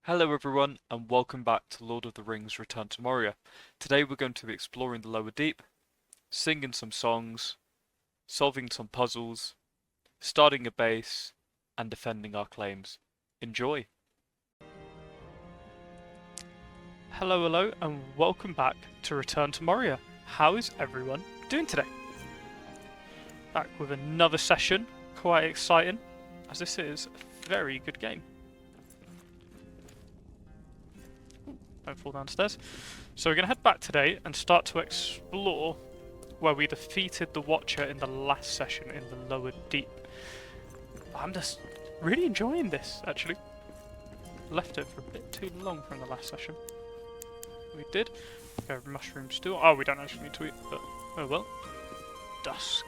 Hello everyone, and welcome back to Lord of the Rings Return to Moria. Today we're going to be exploring the lower deep, singing some songs, solving some puzzles, starting a base, and defending our claims. Enjoy! Hello, and welcome back to Return to Moria. How is everyone doing today? Back with another session, quite exciting, as this is a very good game. Don't fall downstairs. So we're going to head back today and start to explore where we defeated the Watcher in the last session in the lower deep. I'm just really enjoying this, actually. Left it for a bit too long from the last session. We did. Go mushroom stew. Oh, we don't actually need to eat, but oh well. Dusk.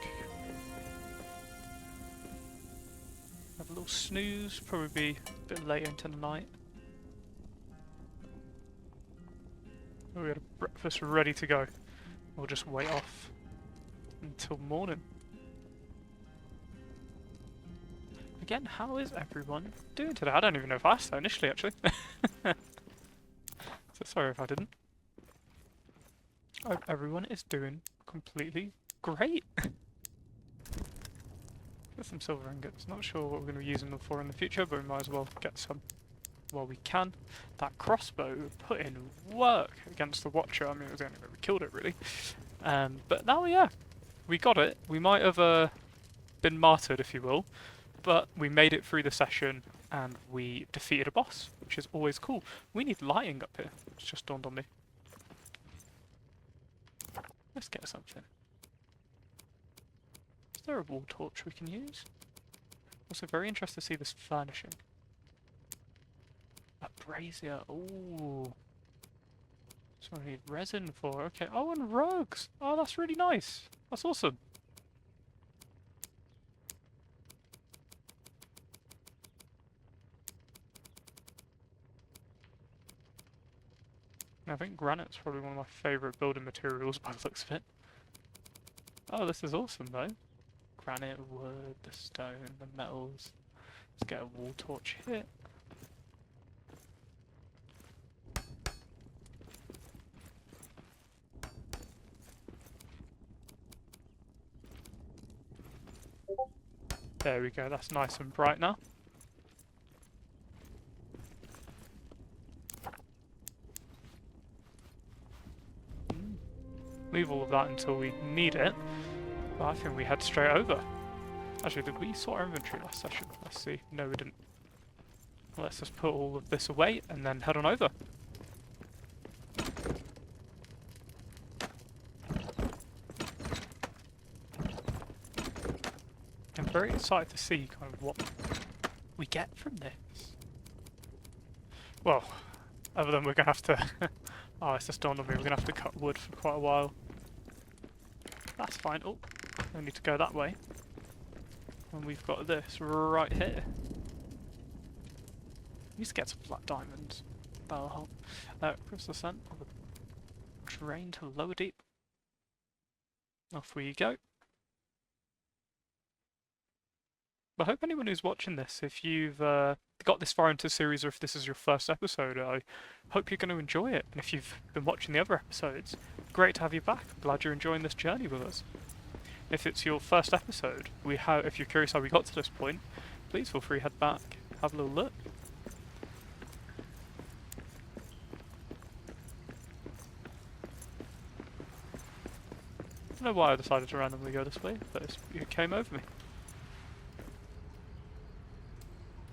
Have a little snooze, probably be a bit later into the night. We got a breakfast ready to go. We'll just wait off until morning. Again, how is everyone doing today? I don't even know if I asked that initially, actually. So sorry if I didn't. I hope everyone is doing completely great. Get some silver ingots. Not sure what we're going to be using them for in the future, but we might as well get some while we can. That crossbow put in work against the Watcher. I mean, it was the only way we killed it, really. But now, yeah, we got it. We might have been martyred, if you will, but we made it through the session and we defeated a boss, which is always cool. We need lighting up here. It's just dawned on me. Let's get something. Is there a wall torch we can use? Also very interested to see this furnishing. A brazier, ooh. That's what I need resin for, okay. Oh, and rugs! Oh, that's really nice. That's awesome. I think granite's probably one of my favourite building materials by the looks of it. Oh, this is awesome though. Granite, wood, the stone, the metals. Let's get a wall torch here. There we go, that's nice and bright now. Leave all of that until we need it. But I think we head straight over. Actually, did we sort our inventory last session? Let's see. No, we didn't. Let's just put all of this away and then head on over. I'm very excited to see kind of what we get from this. Well, other than we're going to have to... oh, it's just dawned on me, we're going to have to cut wood for quite a while. That's fine. Oh, we need to go that way. And we've got this right here. We need to get some black diamonds. That'll help. Crystal scent of a drain to lower deep. Off we go. I hope anyone who's watching this, if you've got this far into the series or if this is your first episode, I hope you're going to enjoy it. And if you've been watching the other episodes, great to have you back. I'm glad you're enjoying this journey with us. If it's your first episode, if you're curious how we got to this point, please feel free to head back, have a little look. I don't know why I decided to randomly go this way, but it came over me.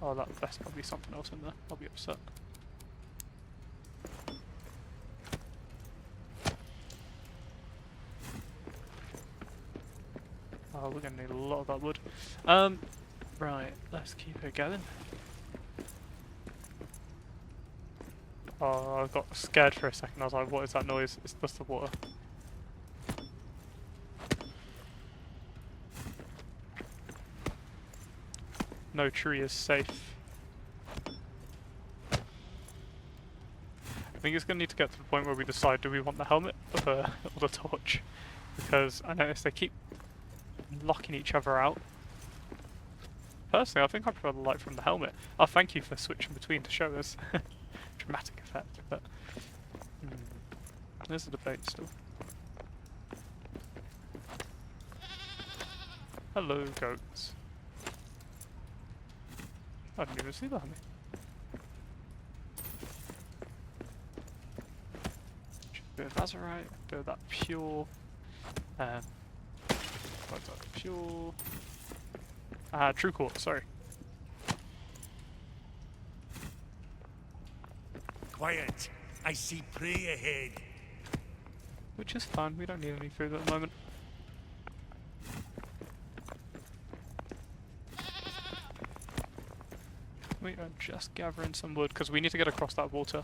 Oh, that's probably something else in there. I'll be upset. Oh, we're gonna need a lot of that wood. Right, let's keep it going. Oh, I got scared for a second. I was like, what is that noise? It's just the water. No tree is safe. I think it's going to need to get to the point where we decide, do we want the helmet or the torch? Because I notice they keep locking each other out. Personally, I think I prefer the light from the helmet. Oh, thank you for switching between to show us. dramatic effect, but there's a debate still. Hello, goats. I didn't even see behind me. Bit of azurite, bit of that pure. What's that? Pure. True quartz. Sorry. Quiet. I see prey ahead. Which is fine. We don't need any food at the moment. We are just gathering some wood because we need to get across that water.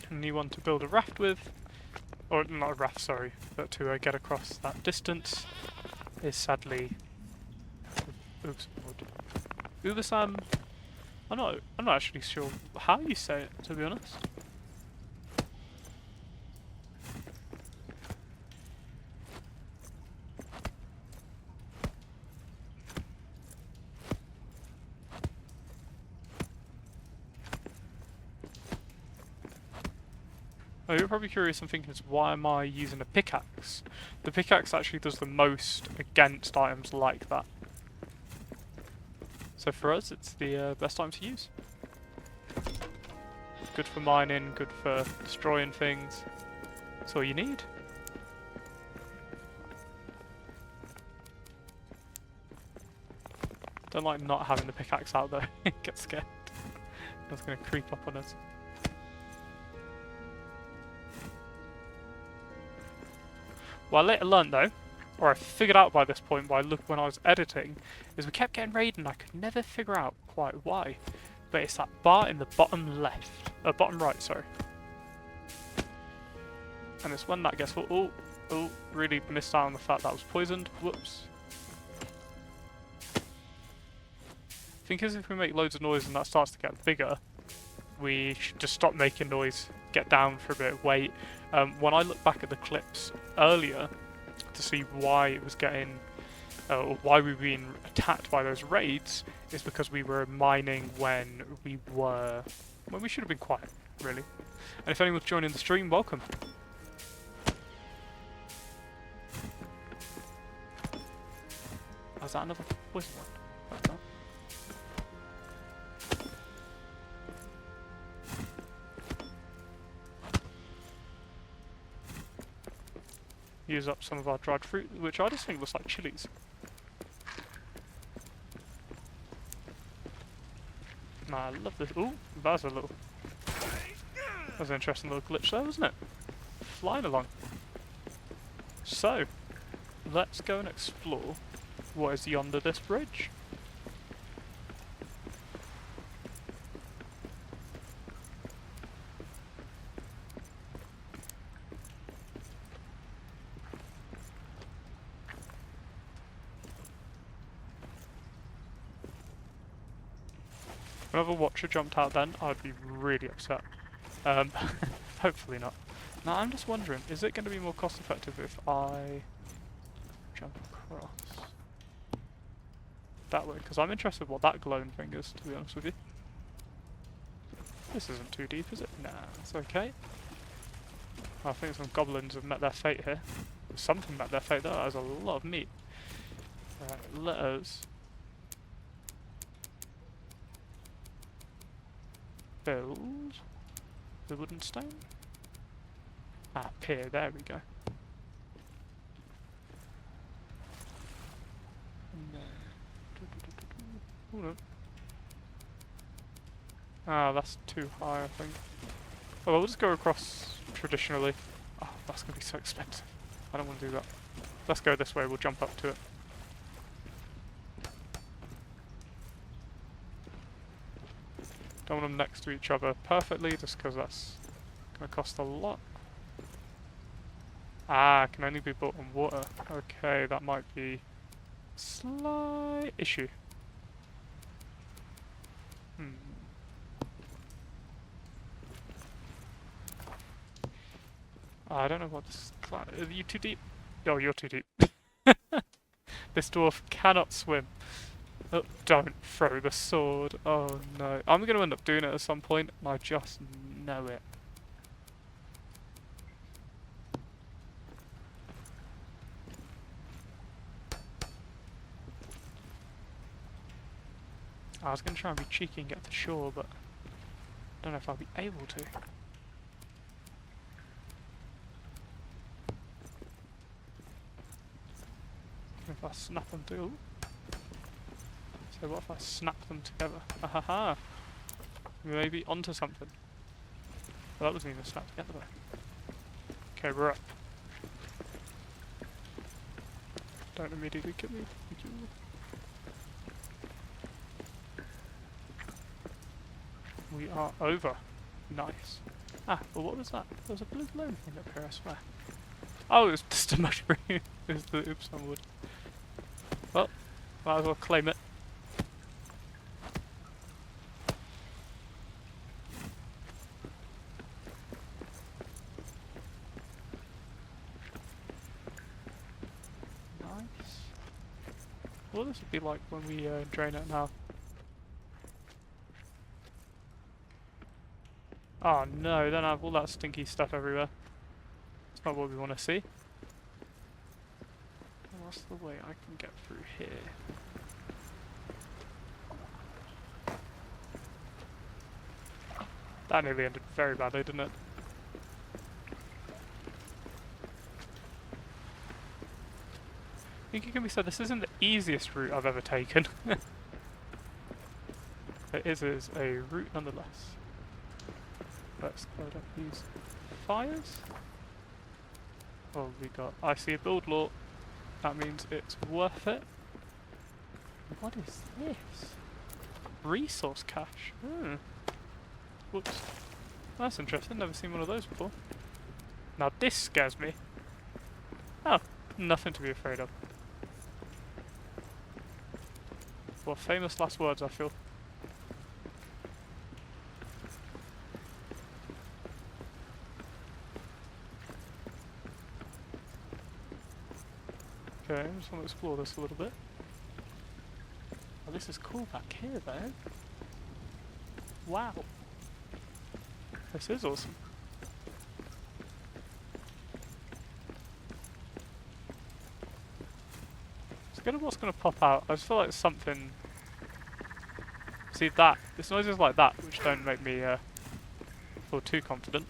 And you want to build a raft with, or not a raft, sorry, but to get across that distance is sadly. Oops, wood. Ubasam. I'm not actually sure how you say it, to be honest. Oh, you're probably curious and thinking, why am I using a pickaxe? The pickaxe actually does the most against items like that. So for us, it's the best item to use. Good for mining, good for destroying things. That's all you need. Don't like not having the pickaxe out though. Get scared. That's going to creep up on us. What I later learned though, or I figured out by this point when I was editing, is we kept getting raided and I could never figure out quite why. But it's that bar in the bottom left, bottom right, sorry. And it's when that gets full. Oh, really missed out on the fact that I was poisoned. Whoops. I think as if we make loads of noise and that starts to get bigger, we should just stop making noise, get down for a bit, wait. When I look back at the clips earlier to see why it was getting, or why we were being attacked by those raids, is because we were mining when we should have been quiet, really. And if anyone's joining the stream, welcome. Oh, is that another poison one? That's not. Use up some of our dried fruit, which I just think looks like chilies. Nah, I love this. Ooh, that's an interesting little glitch there, wasn't it? Flying along. So, let's go and explore what is yonder this bridge. If another watcher jumped out then, I'd be really upset. Hopefully not. Now I'm just wondering, is it going to be more cost effective if I jump across that way? Because I'm interested in what that glowing thing is, to be honest with you. This isn't too deep, is it? Nah, it's okay. I think some goblins have met their fate here. Something met their fate there. There's a lot of meat. Right, let us build the wooden stone. Pier, there we go. That's too high, I think. Oh, well, we'll just go across traditionally. Oh, that's going to be so expensive. I don't want to do that. Let's go this way, we'll jump up to it. Don't want them next to each other perfectly, just because that's going to cost a lot. Can only be built on water. Okay, that might be a slight issue. I don't know what this is. Are you too deep? Oh, you're too deep. This dwarf cannot swim. Oh, don't throw the sword. Oh no. I'm going to end up doing it at some point, and I just know it. I was going to try and be cheeky and get to shore, but I don't know if I'll be able to. If I snap them together. So what if I snap them together? Ahaha! Maybe onto something. Well, that wasn't even snapped together though. Okay, we're up. Don't immediately kill me. Thank you. We are over. Nice. Ah, well what was that? There was a blue glowing thing up here, I swear. Oh, it was just a mushroom. It was the oops on wood. Well, might as well claim it. Nice. What this would be like when we drain it now. Oh no, don't have all that stinky stuff everywhere. It's not what we want to see. What's the way I can get through here? That nearly ended very badly, didn't it? I think it can be said this isn't the easiest route I've ever taken. It is a route nonetheless. Let's load up these fires. Oh, we got. I see a build law. That means it's worth it. What is this? Resource cache. Hmm. Whoops. That's interesting. Never seen one of those before. Now this scares me. Oh, nothing to be afraid of. What famous last words, I feel. Okay, I just want to explore this a little bit. Oh, this is cool back here though. Wow. This is awesome. Scared of what's going to pop out. I just feel like something... See that? It's noises like that which don't make me feel too confident.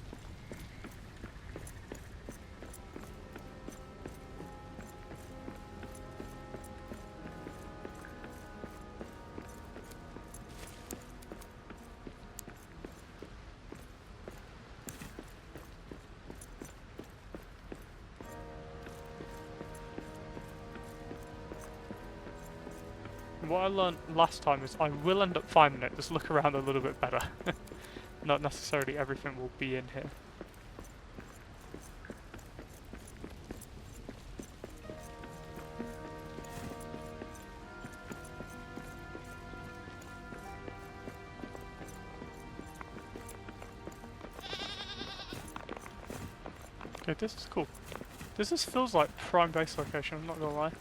What I learned last time is I will end up finding it, just look around a little bit better. Not necessarily everything will be in here. Okay, this is cool. This just feels like prime base location, I'm not gonna lie.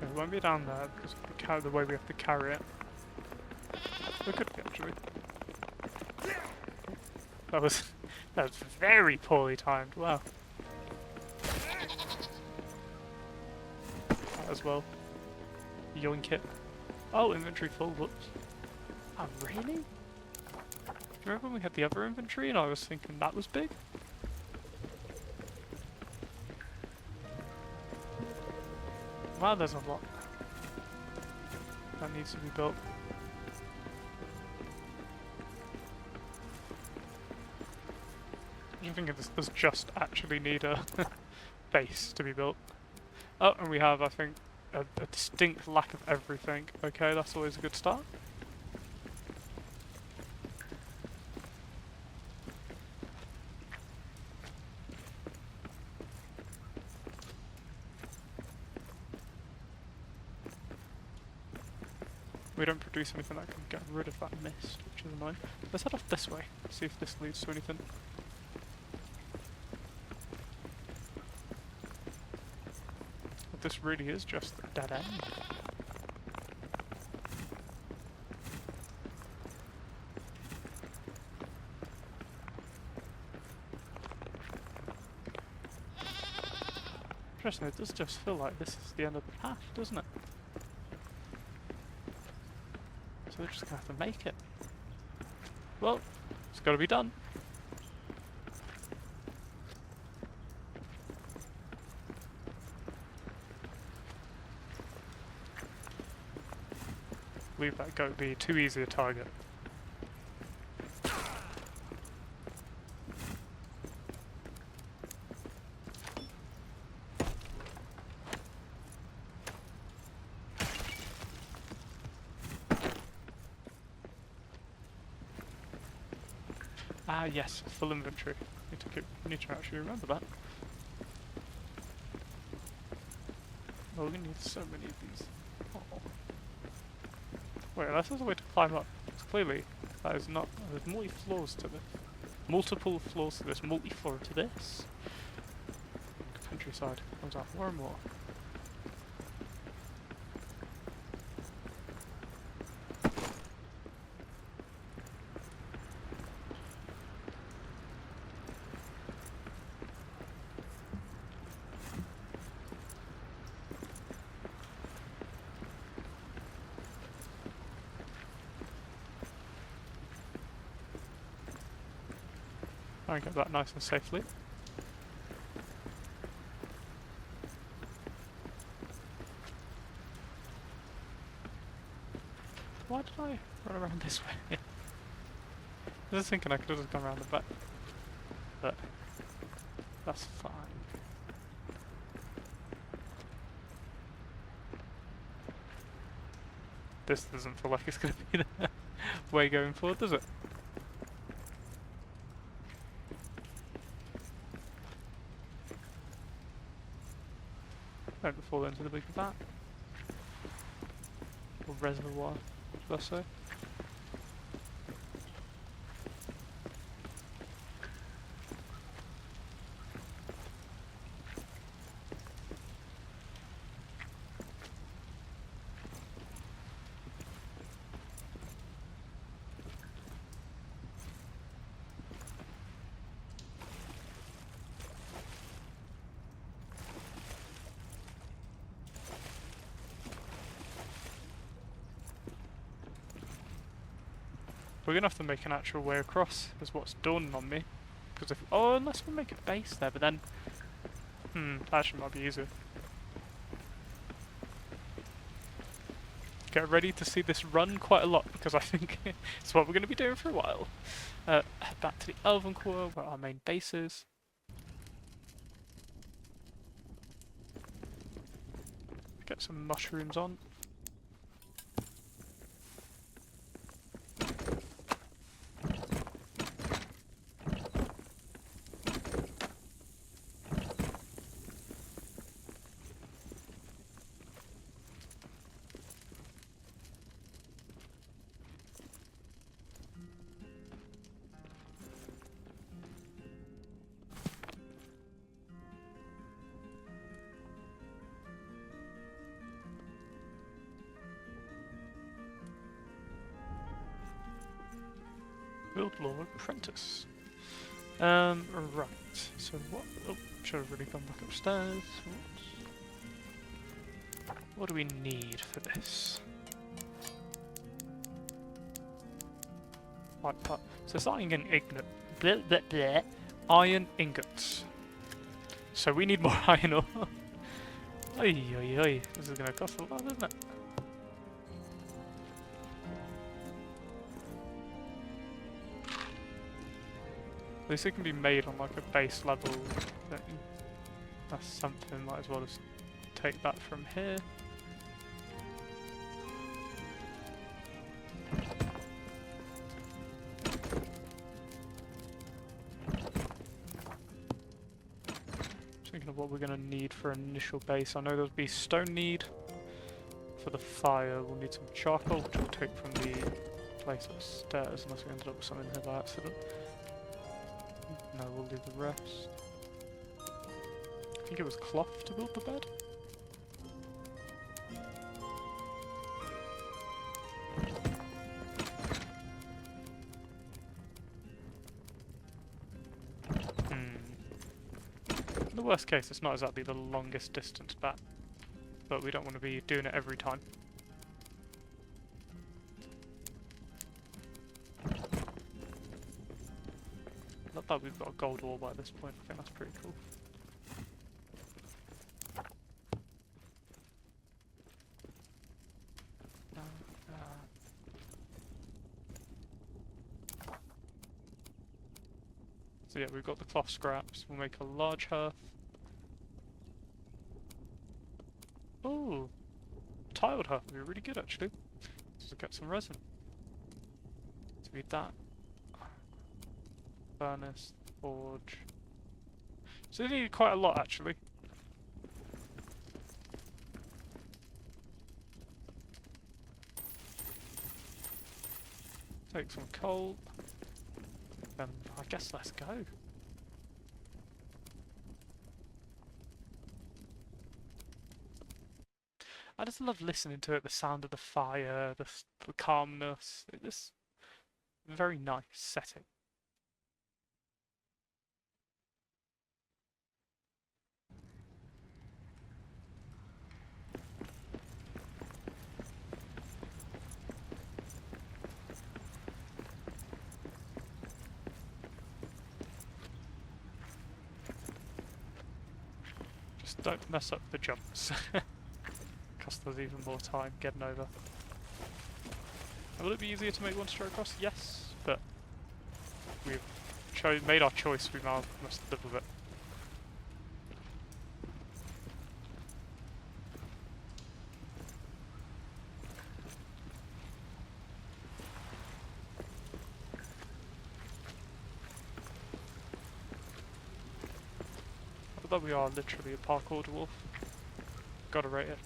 It won't be down there because of the way we have to carry it. It could be actually. That was very poorly timed. Wow. That as well. Yoink it. Oh, inventory full. Whoops. Oh, really? Do you remember when we had the other inventory and I was thinking that was big? Wow, there's a lot that needs to be built. I'm thinking this does just actually need a base to be built. Oh, and we have, I think, a distinct lack of everything. Okay, that's always a good start. We don't produce anything that can get rid of that mist, which is annoying. Let's head off this way, see if this leads to anything. that this really is just a dead end. Interesting, it does just feel like this is the end of the path, doesn't it? So we're just gonna have to make it. Well, it's gotta be done. Leave that goat be too easy a target. Ah yes, full inventory. Need to actually remember that. Oh, we need so many of these. Oh. Wait, that's not a way to climb up. It's clearly, that is not. There's multiple floors to this. Multi-floor to this. Countryside comes out more and more. Try and get that nice and safely. Why did I run around this way? I was thinking I could have just gone around the back. But that's fine. This doesn't feel like it's going to be the way going forward, does it? Don't fall into the big vat. Or reservoir, should I say. We're gonna have to make an actual way across, is what's dawning on me. Because if, oh, unless we make a base there, but then, actually might be easier. Get ready to see this run quite a lot, because I think it's what we're gonna be doing for a while. Back to the Elven Core, where our main base is. Get some mushrooms on. Guild Lord Apprentice. Right. So what? Oh, should have really gone back upstairs. Oops. What do we need for this? Right, so it's iron ingot. Bleh, bleh, bleh. Iron ingots. So we need more iron ore. Oi, oi, oi. This is going to cost a lot, isn't it? At least it can be made on like a base level thing. That's something, might as well just take that from here. Just thinking of what we're going to need for an initial base. I know there'll be stone need. For the fire, we'll need some charcoal, which we'll take from the place upstairs, unless we ended up with something here by accident. No, we'll leave the rest. I think it was cloth to build the bed. the worst case, it's not exactly the longest distance back, but we don't want to be doing it every time. Not that we've got a gold ore by this point, I think that's pretty cool. So yeah, we've got the cloth scraps, we'll make a large hearth. Oh, tiled hearth would be really good actually. Just to get some resin. So we need that. Furnace, forge. So we need quite a lot actually. Take some coal. Then I guess let's go. I just love listening to it, the sound of the fire, the calmness. It's a very nice setting. Just don't mess up the jumps. Cost us even more time getting over. Will it be easier to make one straight across? Yes, but we've made our choice, we must live with it. Although we are literally a parkour dwarf. Gotta rate it.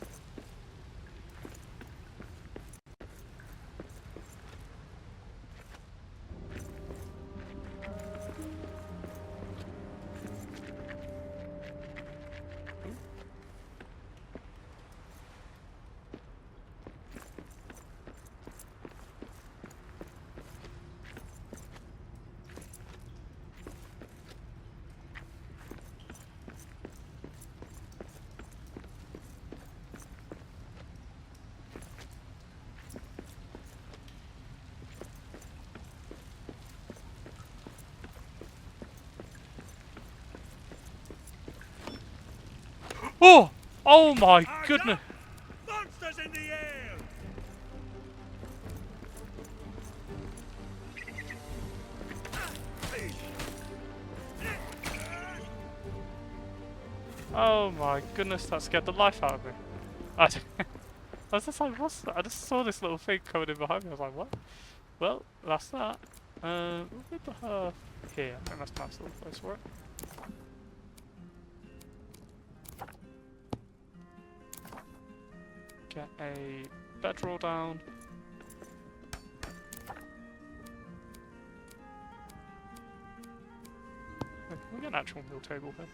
Oh! Oh my goodness! Monsters in the air! Oh my goodness, that scared the life out of me. I was just like, what's that? I just saw this little thing coming in behind me. I was like, what? Well, that's that. We'll put her here. I think that's a nice little place for it. Get a bedroll down. Can we get an actual meal table here?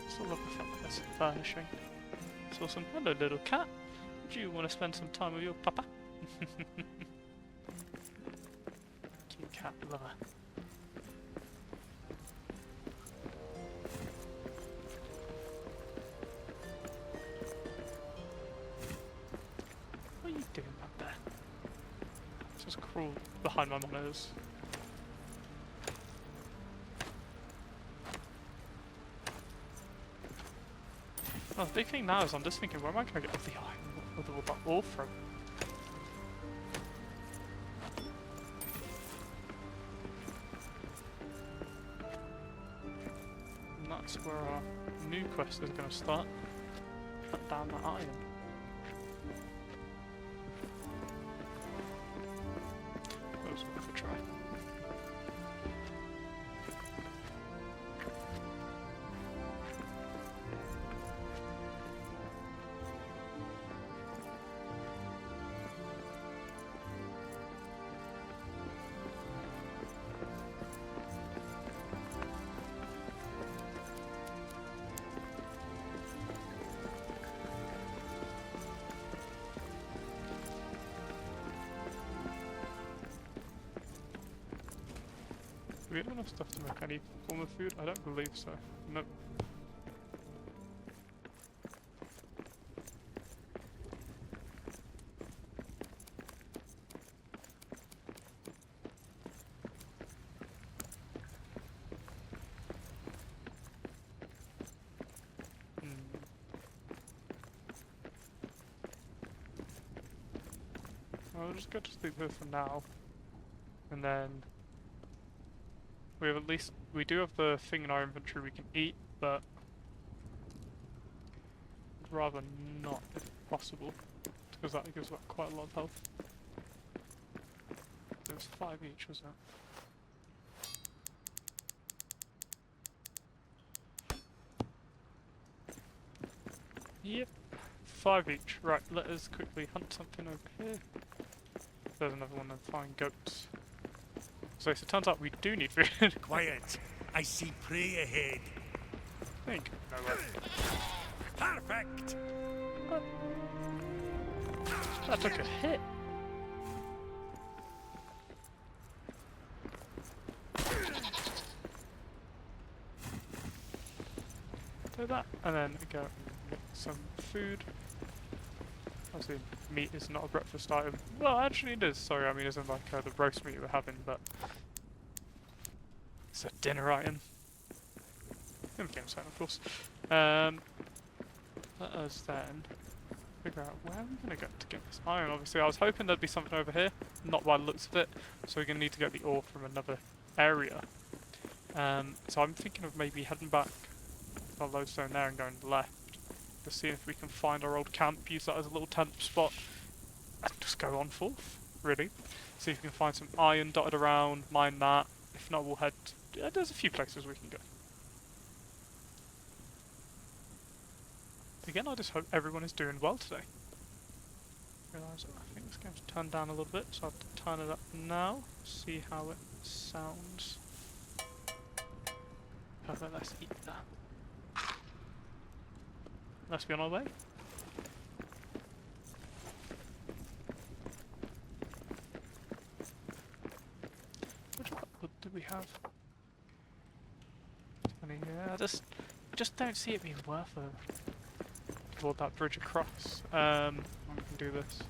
Still love the fact that there's some furnishing. It's awesome. Hello, little cat. Do you want to spend some time with your papa? Cute cat lover. What are you doing back there? Just crawl behind my monitors. Oh, the big thing now is I'm just thinking, where am I going to get the iron with all that ore from? And that's where our new quest is going to start. Cut down that iron. we have enough stuff to make any form of food? I don't believe so. Nope. I'll just go to sleep here for now, and then we have we do have the thing in our inventory we can eat, but I'd rather not if possible, because that gives us quite a lot of health. There was 5 each, wasn't it? Yep, 5 each. Right, let us quickly hunt something over here. There's another one and find goats. So it turns out we do need food. Quiet. I see prey ahead. There you go. No way. Perfect. What? That took a hit. Do that, and then go and get some food. Obviously, meat is not a breakfast item. Well, actually it is. Sorry, I mean, isn't like the roast meat we're having, but it's a dinner item. In the game side, of course. Let us then figure out where we're going to go to get this iron. Obviously, I was hoping there'd be something over here, not by the looks of it, so we're going to need to get the ore from another area. So I'm thinking of maybe heading back to our lodestone there and going left. To see if we can find our old camp, use that as a little tent spot, and just go on forth, really. See if we can find some iron dotted around, mine that. If not, we'll head... there's a few places we can go. Again, I just hope everyone is doing well today. Realise I think this game's turned down a little bit, so I'll have to turn it up now, see how it sounds. Perfect, let's eat that. Let's be on our way. Which wood do we have? 20, yeah, I just don't see it being worth it. Toward that bridge across. We can do this.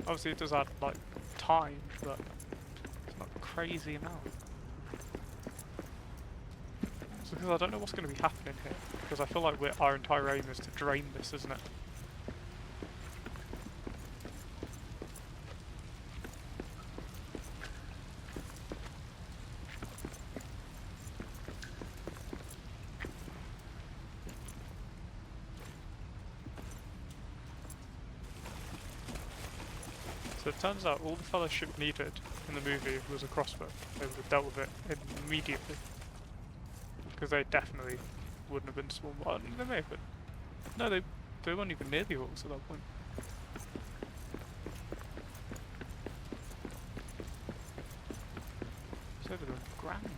Obviously it does add like time, but it's not a crazy amount. It's because I don't know what's going to be happening here. Because I feel like our entire aim is to drain this, isn't it? So it turns out all the Fellowship needed in the movie was a crossbow. They would have dealt with it immediately. Because they definitely wouldn't have been small. Well, they may have been. No, they weren't even near the orcs at that point. So they were grand.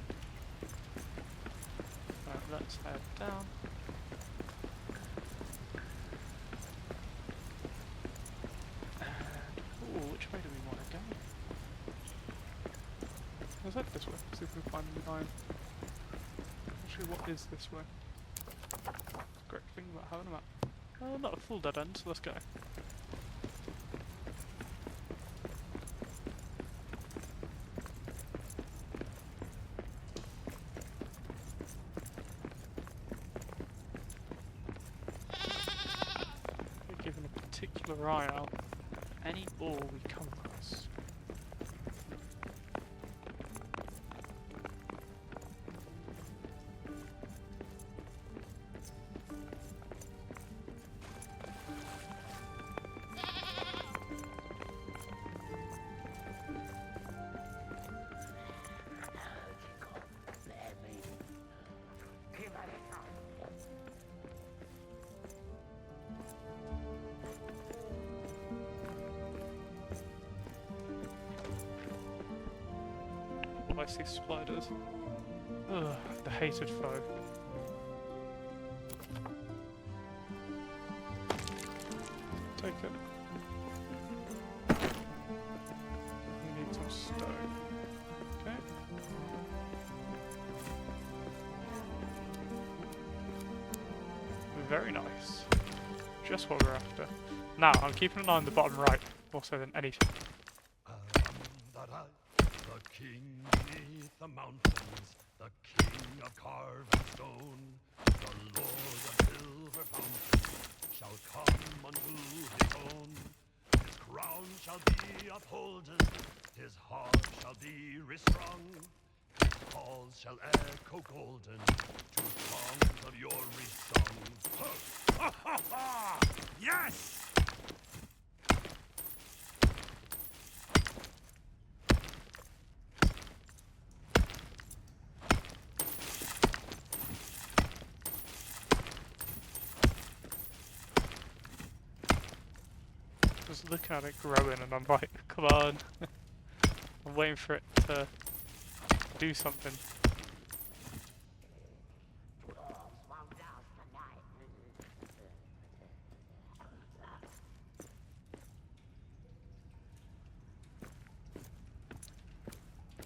Right, let's head down. And, ooh, which way do we want to go? Let's head this way, see if we can find the iron. Actually, what is this way? Great thing about having a map. Not a full dead end, so let's go. We're given a particular eye out for any ore we come across. I see spiders. Ugh, the hated foe. Take it. You need some stone. Okay. Very nice. Just what we're after. Now, I'm keeping an eye on the bottom right, more so than anything. The king beneath the mountains, the king of carved stone, the lord of silver fountains, shall come unto his own. His crown shall be upholden, his heart shall be restrung, his halls shall echo golden to songs of your resung. Ha ha ha! Yes! Just looking at it growing and I'm like, come on. I'm waiting for it to do something.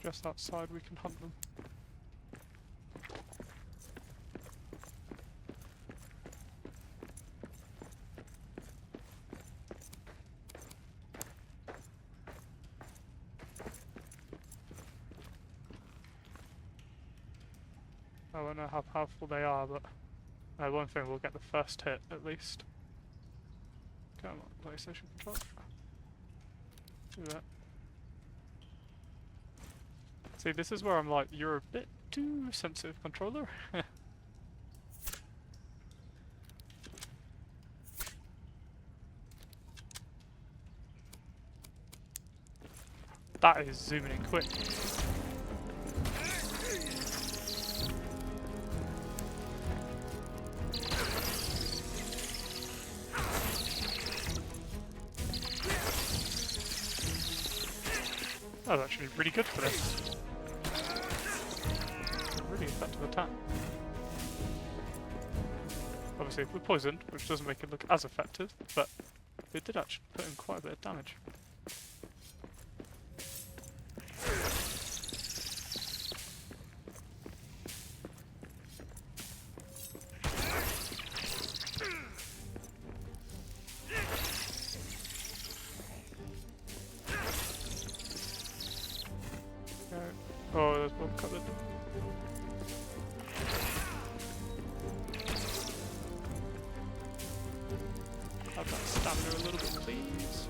Just outside we can hunt them. I don't know how powerful they are, but one thing, we'll get the first hit at least. Come on, PlayStation controller. Do that. See, this is where I'm like, you're a bit too sensitive, controller. That is zooming in quick. That was actually really good for this. A really effective attack. Obviously we're poisoned, which doesn't make it look as effective, but it did actually put in quite a bit of damage. Oh, there's one covered. Have that stamina a little bit, please.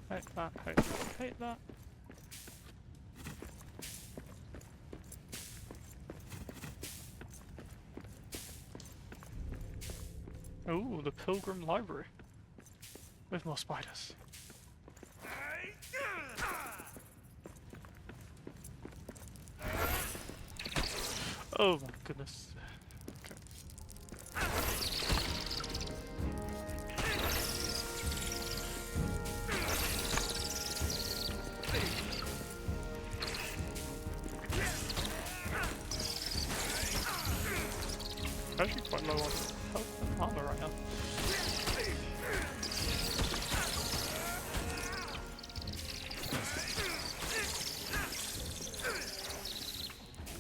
Hate that, hate that, hate that. Ooh, the Pilgrim Library. With more spiders. Oh my goodness. I'm actually quite low on health and armor right now.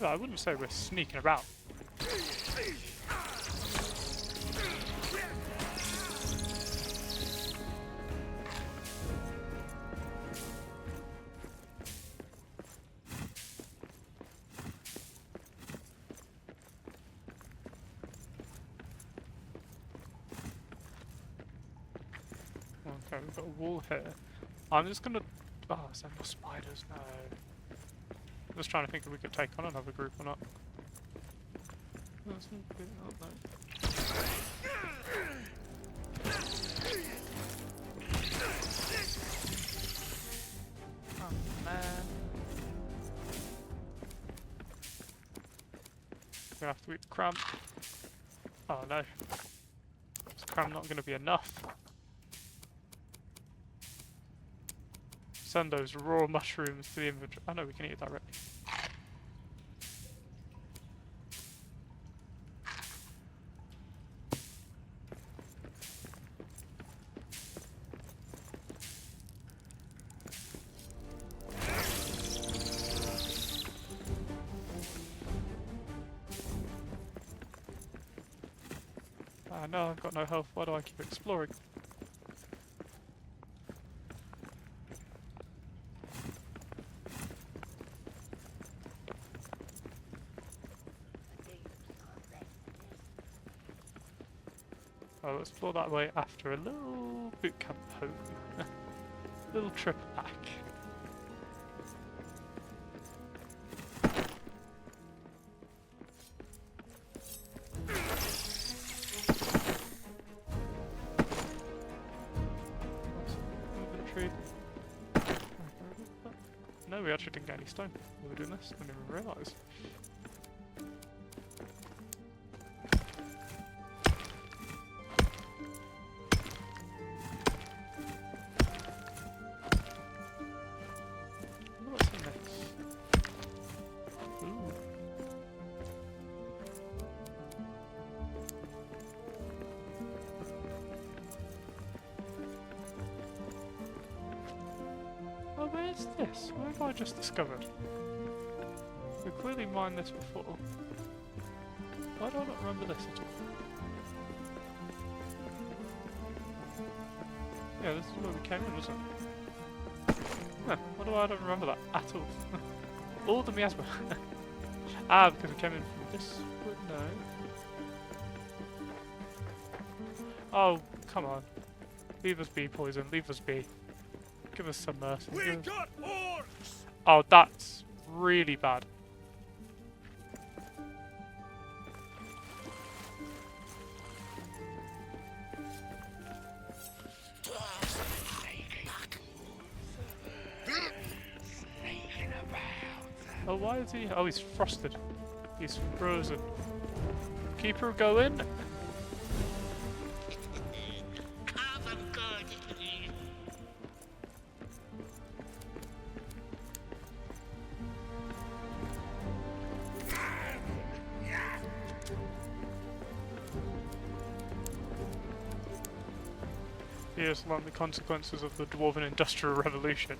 Well, I wouldn't say we're sneaking about. Okay, we've got a wall here. I'm just gonna... Oh, is there more spiders? No. I'm just trying to think if we could take on another group or not. Oh, no. Oh, man. Gonna have to eat the cram. Oh no. Is cram not gonna be enough? Send those raw mushrooms to the inventory. Oh no, we can eat it directly. Ah no, I've got no health. Why do I keep exploring? I'll explore that way after a little boot camp home. Little trip back. Inventory. No, we actually didn't get any stone while we were doing this. I didn't even realise. What's in this? Ooh. Oh, where's this? Where have I just discovered? We clearly mined this before. Why do I not remember this at all? Yeah, this is where we came in, wasn't it? Huh, why do I don't remember that at all? All the miasma. Ah, because we came in from this way? No. Oh, come on. Leave us be, Poison. Leave us be. Give us some mercy. We got orcs! Oh, that's really bad. Oh, why is he? Oh, he's frosted. He's frozen. Keep her going. He has learned the consequences of the Dwarven Industrial Revolution.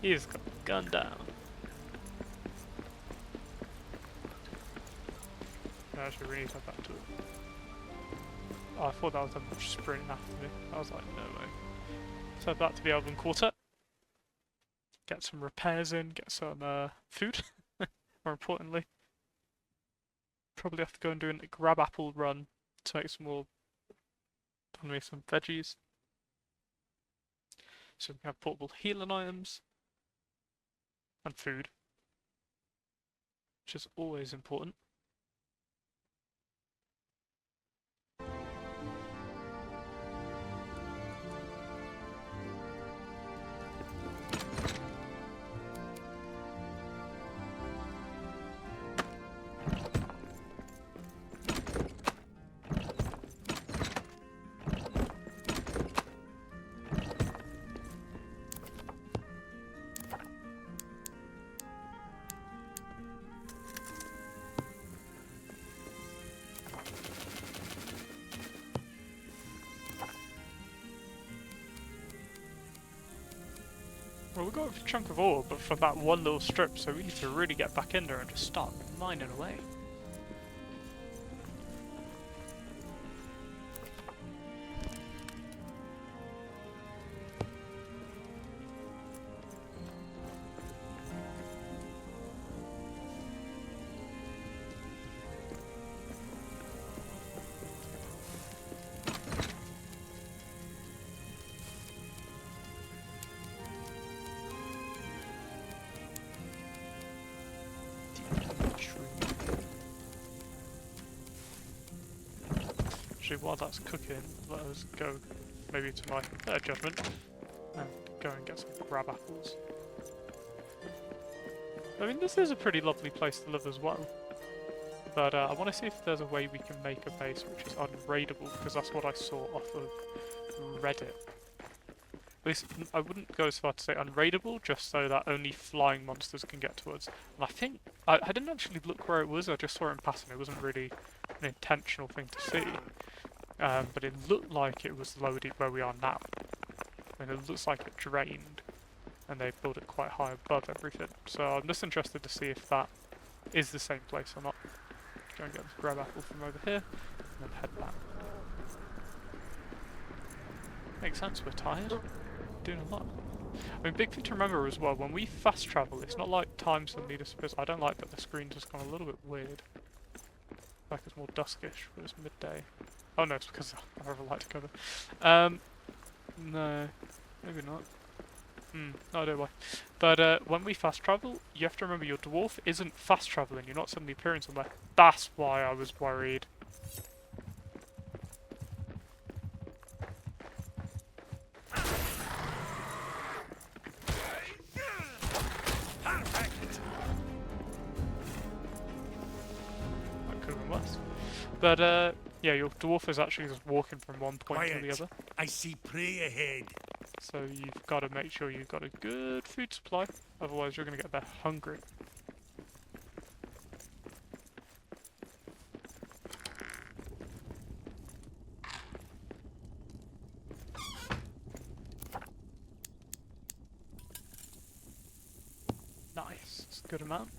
He has got gunned down. Actually, we need to have that too. Oh, I thought that was them sprinting after me. I was like, no way. Let's head back to the Elven Quarter. Get some repairs in, get some food, more importantly. Probably have to go and do a grab apple run to make some more, make some veggies. So we can have portable healing items and food, which is always important. Well, we got a chunk of ore, but for that one little strip, so we need to really get back in there and just start mining away. Actually, while that's cooking, let us go maybe to my better judgment and go and get some crab apples. I mean, this is a pretty lovely place to live as well. But I want to see if there's a way we can make a base which is unraidable, because that's what I saw off of Reddit. At least I wouldn't go as far to say unraidable, just so that only flying monsters can get to us. And I think I didn't actually look where it was. I just saw it in passing. It wasn't really an intentional thing to see, but it looked like it was lower deep where we are now. I mean, it looks like it drained, and they built it quite high above everything. So I'm just interested to see if that is the same place or not. Go and get this grab apple from over here, and then head back. Makes sense. We're tired. Doing a lot. I mean, big thing to remember as well, when we fast travel, it's not like time suddenly disappears. I don't like that the screen's just gone a little bit weird. Like it's more duskish, but it's midday. Oh no, it's because I have a light to cover. No, maybe not. No idea why. But when we fast travel, you have to remember your dwarf isn't fast traveling, you're not suddenly appearing somewhere. That's why I was worried. But yeah, your dwarf is actually just walking from one point to the other. I see prey ahead. So you've got to make sure you've got a good food supply, otherwise you're going to get there hungry. Nice, it's a good amount.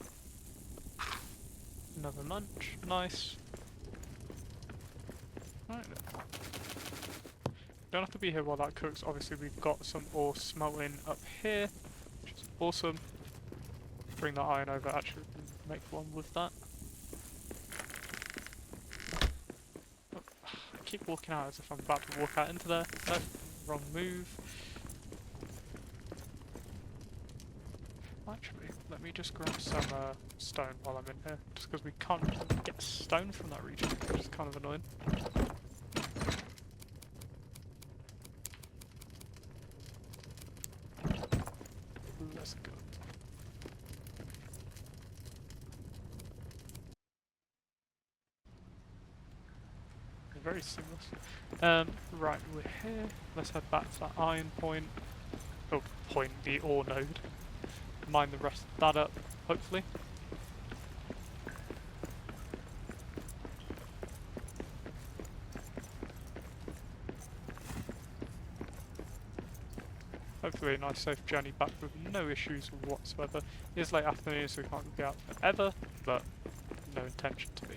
Another munch, nice. Right. Don't have to be here while that cooks. Obviously we've got some ore smelting up here, which is awesome. Bring that iron over, actually make one with that. Oh, I keep walking out as if I'm about to walk out into there. No, wrong move. Actually, let me just grab some stone while I'm in here, just because we can't get stone from that region, which is kind of annoying. Let's go. Very seamless. Right, we're here. Let's head back to that iron point. Oh, point, the ore node. Mine the rest of that up, hopefully. Hopefully a nice safe journey back with no issues whatsoever. It is late afternoon, so we can't be out forever, but no intention to be.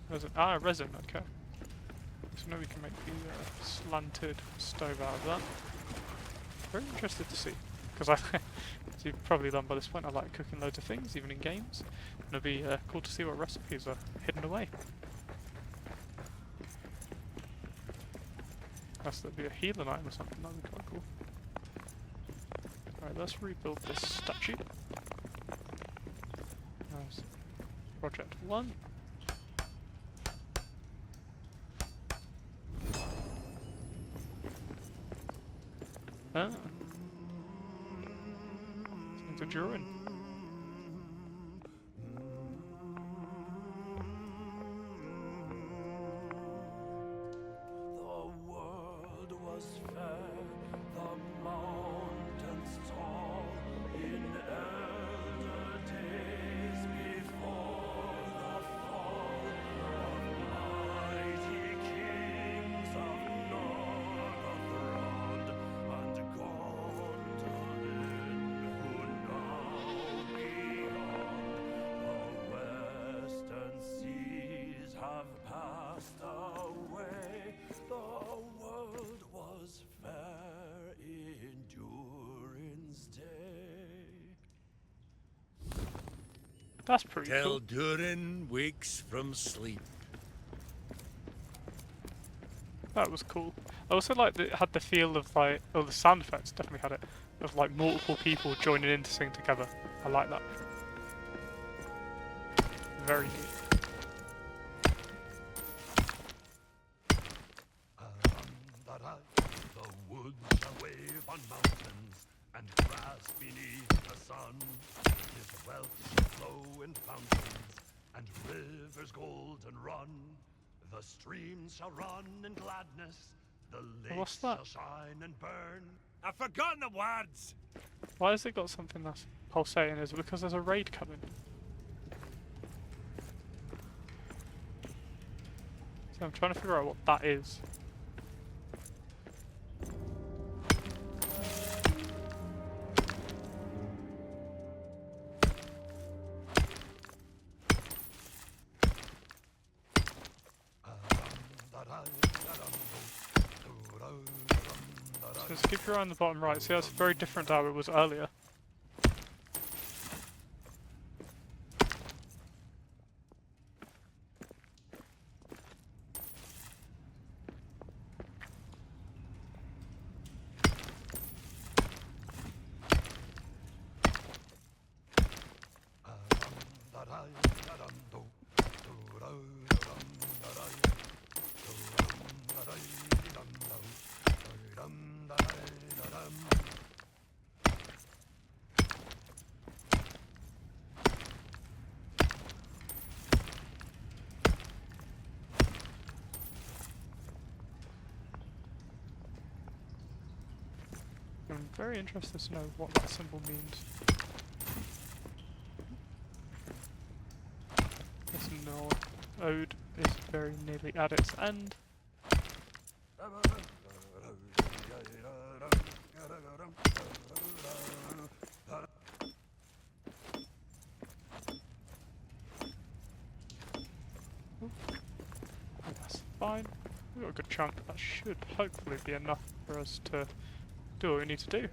What's this? Resin, okay. So now we can make the slanted stove out of that. Very interested to see, because as you've probably done by this point, I like cooking loads of things, even in games. And it'll be cool to see what recipes are hidden away. Unless there'd be a healing item or something, that'd be quite cool. Alright, let's rebuild this statue. Nice. Project 1. Ah. It's a drawing. The world was fair, the mountains tall, in elder days before the fall of mighty kings of North throned and gone to men who now beyond the western seas have passed away. The world was fair in Durin's day. That's pretty Till cool. Durin wakes from sleep. That was cool. I also like that it had the feel of like, oh, the sound effects definitely had it, of like multiple people joining in to sing together. I like that. Very neat. fountains, and rivers golden run. The streams shall run in gladness, the What's lakes that? shall shine and burn. I've forgotten the words. Why has it got something that's pulsating? Is it because there's a raid coming? So I'm trying to figure out what that is. Just keep your eye on the bottom right. See, that's very different to how it was earlier. I'm very interested to know what that symbol means. This ode is very nearly at its end. That's fine. We've got a good chunk. That should hopefully be enough for us to do what we need to do.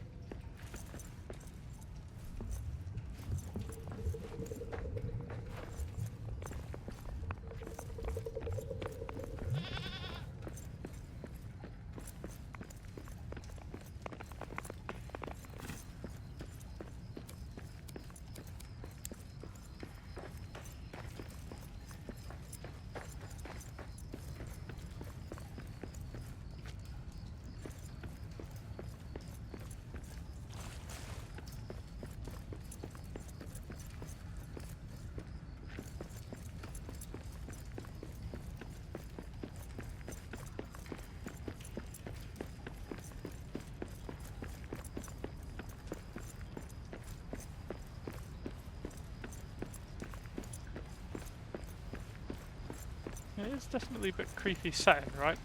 It is definitely a bit creepy setting, right?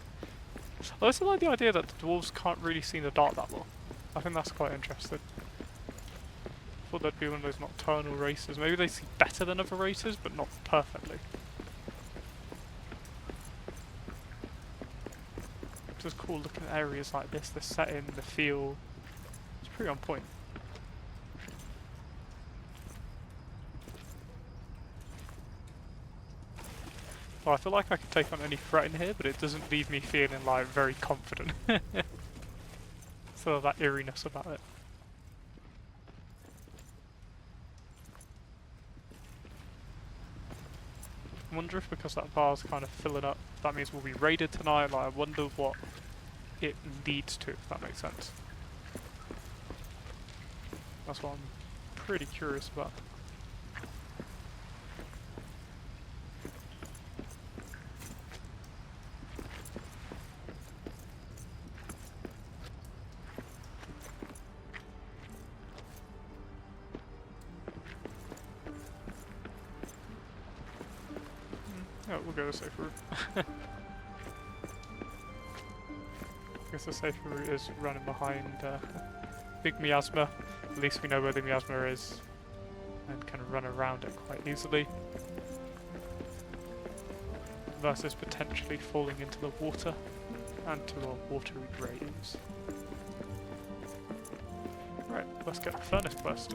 I also like the idea that the dwarves can't really see in the dark that well. I think that's quite interesting. Thought they'd be one of those nocturnal races. Maybe they see better than other races, but not perfectly. It's just cool looking at areas like this, the setting, the feel. It's pretty on point. Well, I feel like I can take on any threat in here, but it doesn't leave me feeling like very confident. So that eeriness about it. I wonder if because that bar's kind of filling up, that means we'll be raided tonight. Like, I wonder what it leads to, if that makes sense. That's what I'm pretty curious about. Oh, we'll go the safer route. I guess the safer route is running behind big miasma. At least we know where the miasma is and can run around it quite easily. Versus potentially falling into the water and to our watery graves. Right, let's get the furnace quest.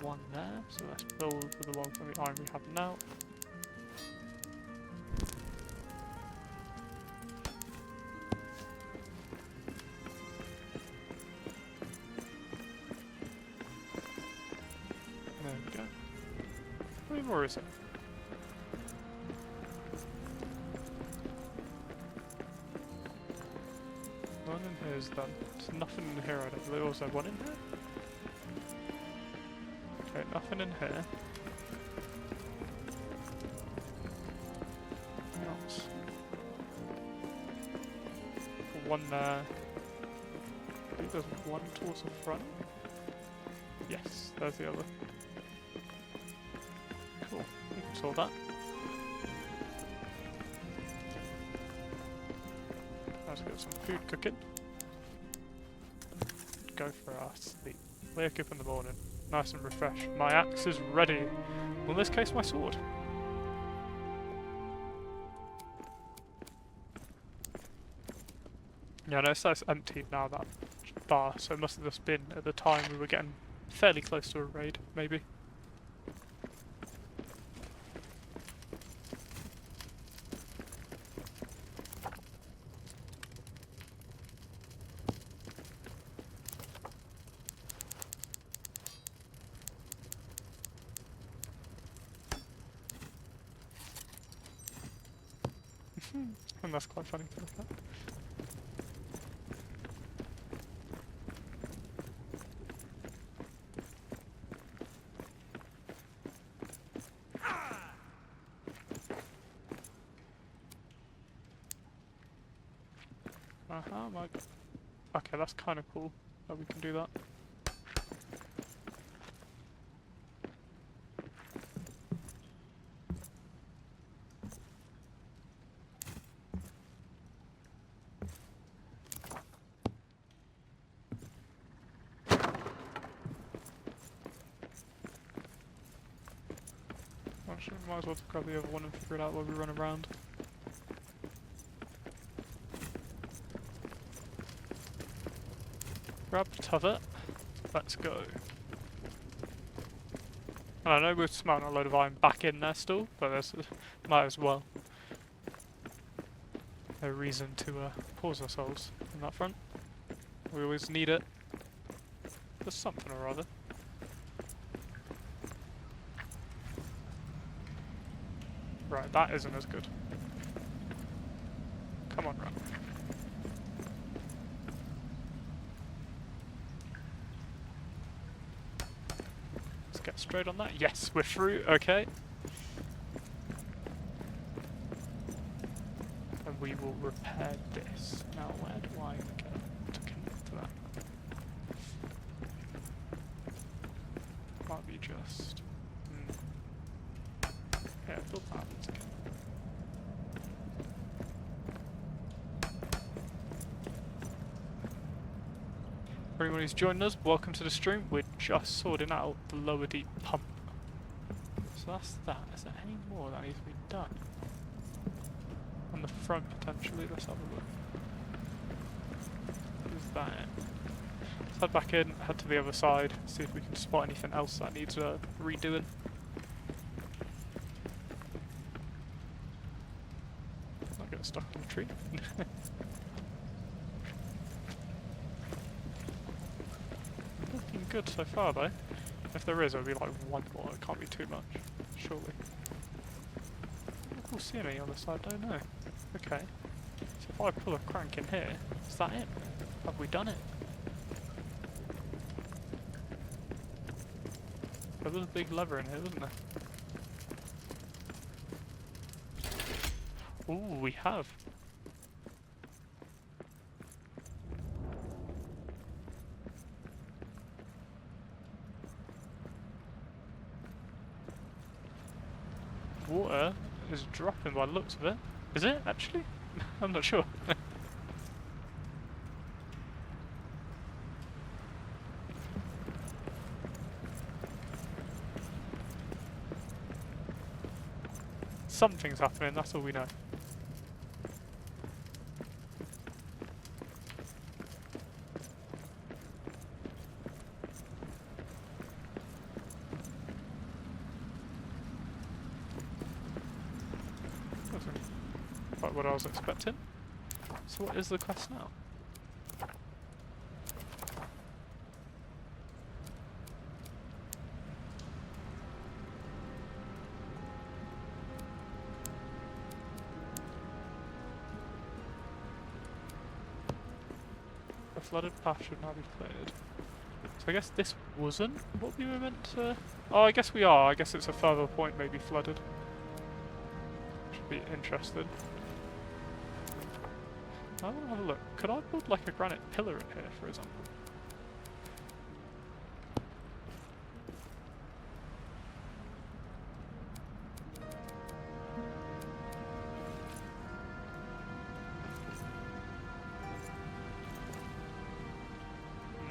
One there, so let's build with the one from the iron we have now. There we go. How many more is it? is then. There's nothing in here, I don't believe. Also, one in here? Okay, nothing in here. Nuts. One there. I think there's one towards the front. Yes, there's the other. Cool, we can sort that. Let's get some food cooking. Go for our sleep. Wake up in the morning, nice and refreshed. My axe is ready. Well, in this case, my sword. Yeah, no, so it's empty now, that bar, so it must have just been at the time we were getting fairly close to a raid, maybe. And that's quite funny to look at. My god. Okay, that's kind of cool that we can do that. Actually, might as well grab the other one and figure it out while we run around. Grab the turret. Let's go. And I know we're smelling a load of iron back in there still, but there's might as well. No reason to pause ourselves on that front. We always need it. There's something or other. Right, that isn't as good. Come on, run. Let's get straight on that. Yes, we're through. Okay. And we will repair this. Now, where do I get to connect to that? Might be just... Yeah, build that again. For anyone who's joined us, welcome to the stream. We're just sorting out the lower deep pump. So that's that. Is there any more that needs to be done? On the front, potentially. Let's have a look. Who's that in? Let's head back in, head to the other side, see if we can spot anything else that needs redoing. Not getting stuck on the tree. Looking good so far though. If there is, it'll be like one more. It can't be too much, surely. We'll see any on the side, don't know. Okay. So if I pull a crank in here, is that it? Have we done it? There was a big lever in here, wasn't there? Ooh, we have. Water is dropping by the looks of it. Is it, actually? I'm not sure. Something's happening, that's all we know. Wasn't quite what I was expecting. So what is the quest now? flooded path should now be cleared. So I guess this wasn't what we were meant to... Oh, I guess we are. I guess it's a further point maybe flooded. Should be interested. I want to have a look. Could I build like a granite pillar in here, for example?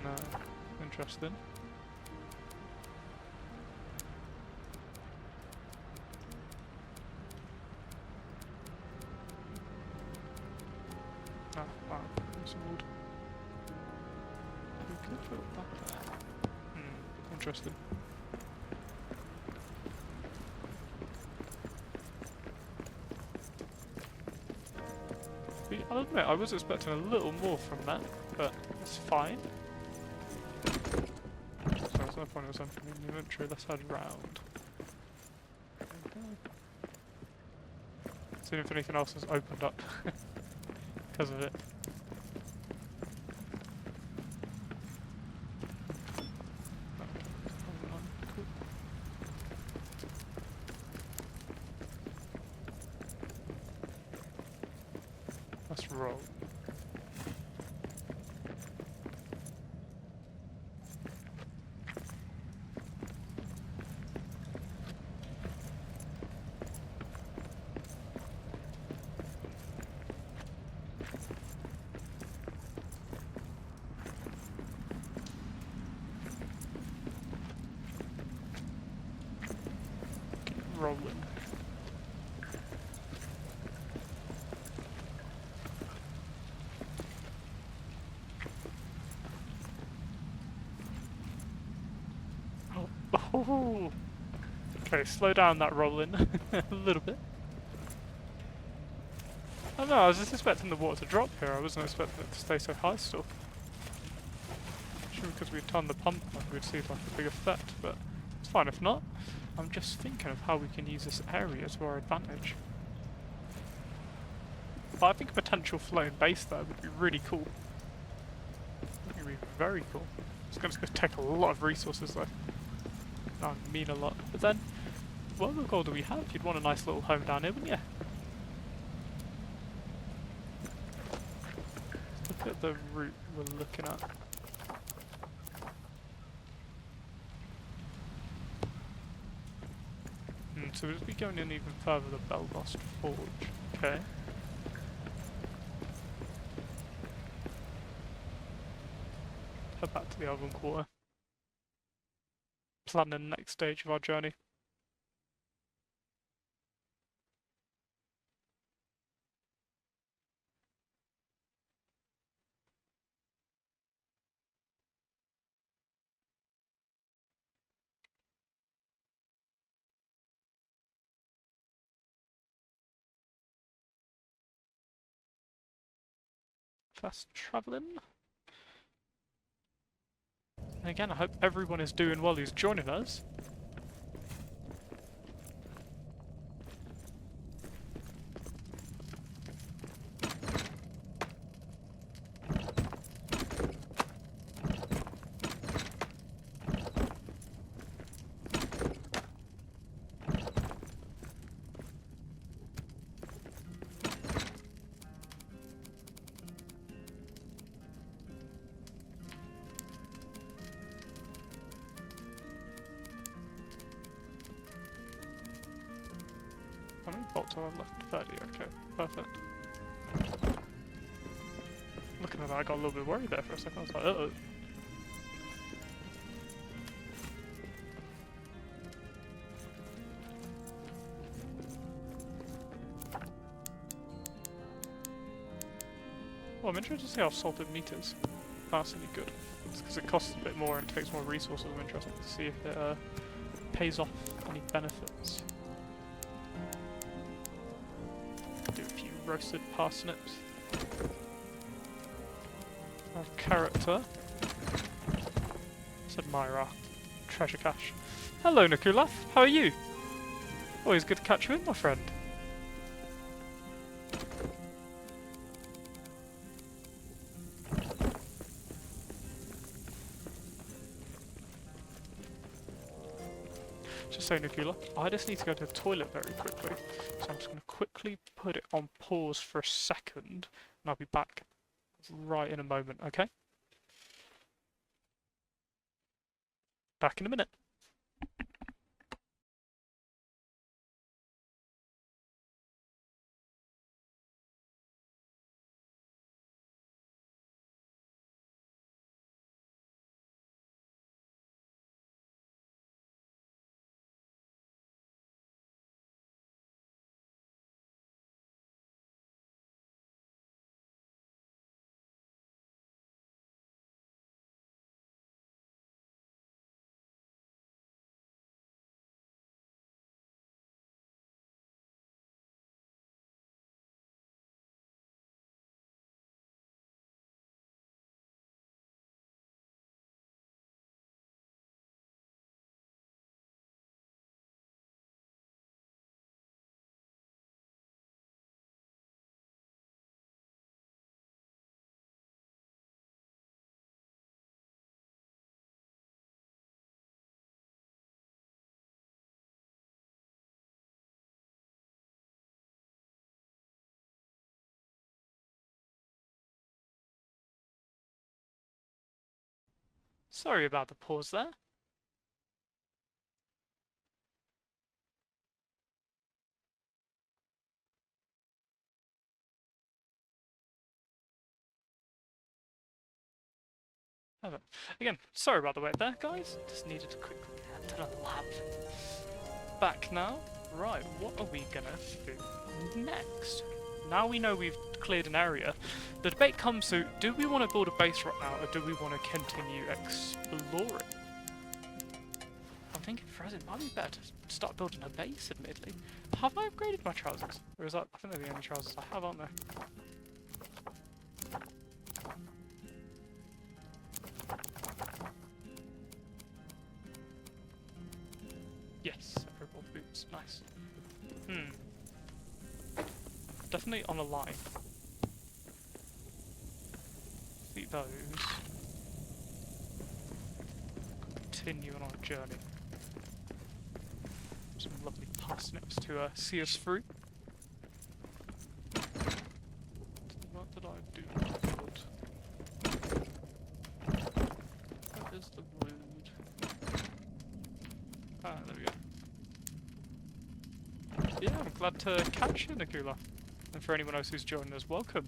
No. Interesting. Ah, wow. Some wood. We could build that there. Interesting. I'll admit, I was expecting a little more from that, but it's fine. So there's no point in something in the inventory, let's head round. See if anything else has opened up because of it. Cool. Let's roll. Rolling. Oh. Okay, slow down that rolling a little bit. I don't know, I was just expecting the water to drop here. I wasn't expecting it to stay so high still. Sure, because we'd turned the pump on, we'd see like a big effect, but it's fine if not. I'm just thinking of how we can use this area to our advantage. But I think a potential floating base there would be really cool. It would be very cool. It's going to take a lot of resources though. That would mean a lot. But then, what other goal do we have? You'd want a nice little home down here, wouldn't you? Look at the route we're looking at. So we'll be going in even further, the Belfast Forge. Okay. Head back to the Elven Quarter. Plan the next stage of our journey. Fast travelling. And again, I hope everyone is doing well who's joining us. How many bolts have I left? 30, okay, perfect. Looking at that, I got a little bit worried there for a second. I was like, uh-oh. Well, I'm interested to see how salted meat is. That's any good. It's because it costs a bit more and takes more resources. I'm interested to see if it pays off any benefits. Do a few roasted parsnips. Our character. Said Myra. Treasure cache. Hello, Nakulaf. How are you? Always good to catch you in, my friend. Just so Nuclear, I just need to go to the toilet very quickly. So I'm just going to quickly put it on pause for a second, and I'll be back right in a moment, okay? Back in a minute. Sorry about the pause there. Again, sorry about the wait there, guys. Just needed to quickly head to the lab. Back now. Right, what are we gonna do next? Now we know we've cleared an area, the debate comes to, do we want to build a base right now, or do we want to continue exploring? I'm thinking for us it might be better to start building a base, admittedly. Have I upgraded my trousers? Or is that, I think they're the only trousers I have, aren't they? Yes, purple boots, nice. Definitely on a line. Eat those. Continue on our journey. Some lovely parsnips to see us through. What did I do? What is the wood? Ah, there we go. Yeah, I'm glad to catch you, Nikula. And for anyone else who's joined us, welcome.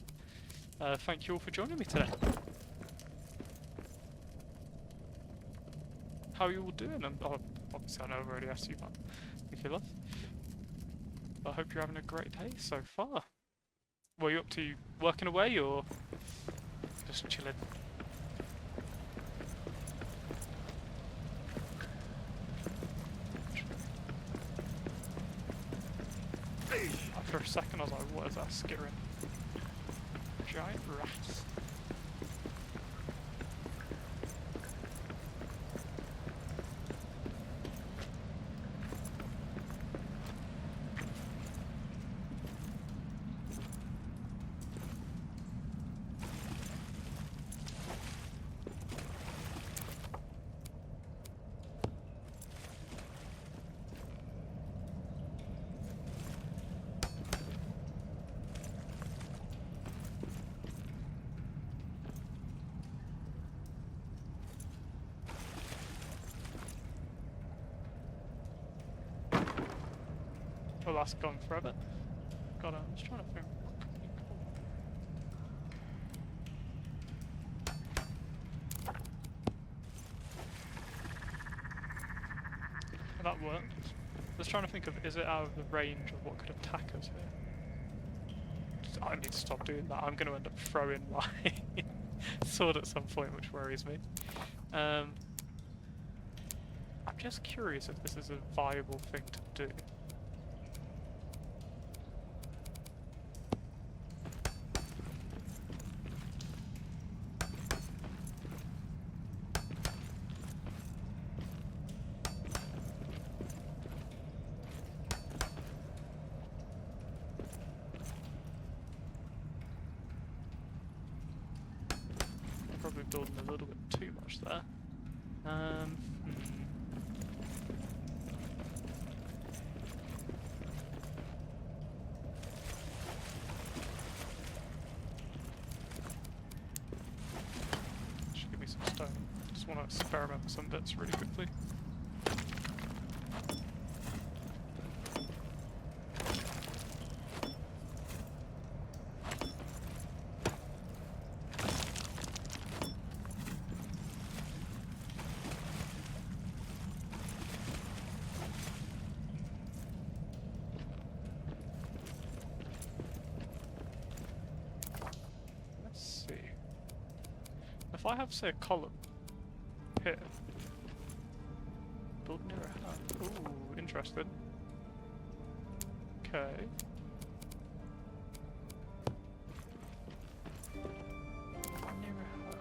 Thank you all for joining me today. How are you all doing? And obviously I know I've already asked you, but Nikula. But I hope you're having a great day so far. What are you up to? Working away or just chilling? For a second I was like, what is that skittering? Giant rats. Well, that's gone forever. God, I'm just trying to think. That worked. Just trying to think of, is it out of the range of what could attack us here? I need to stop doing that. I'm going to end up throwing my sword at some point, which worries me. I'm just curious if this is a viable thing to do. Probably building a little bit too much there. Just want to experiment with some bits really quickly. Let's see. If I have, say, a column here, build near a hut. Ooh, interesting. Okay. Near a hut.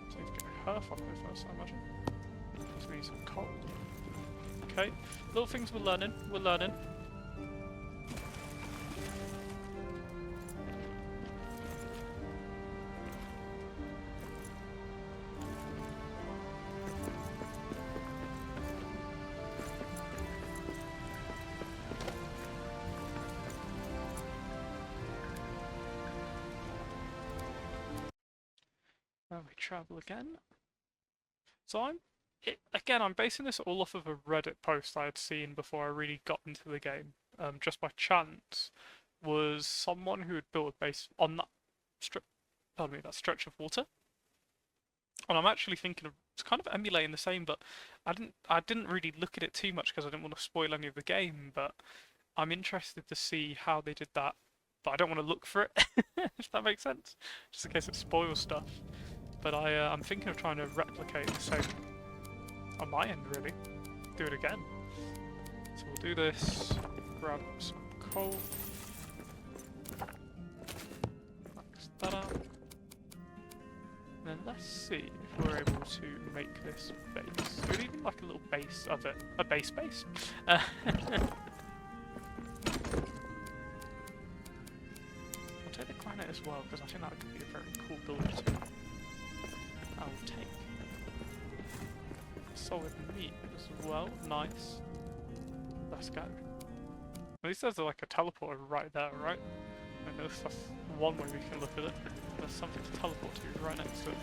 So need to get a hearth on there first, I imagine. So we need some coal. Okay. Little things we're learning. We're learning. Now we travel again. So I'm basing this all off of a Reddit post I had seen before I really got into the game. Just by chance, was someone who had built a base on that that stretch of water. And I'm actually thinking of it's kind of emulating the same, but I didn't really look at it too much because I didn't want to spoil any of the game. But I'm interested to see how they did that. But I don't want to look for it, if that makes sense, just in case it spoils stuff. But I'm thinking of trying to replicate the same on my end, really. Do it again. So we'll do this, grab some coal, max that out, and then let's see if we're able to make this base. We'd even like a little base of it, a base. I'll take the granite as well, because I think that could be a very cool builder too. I'll take solid meat as well. Nice. Let's go. At least there's like a teleporter right there, right? I know that's one way we can look at it. There's something to teleport to right next to it.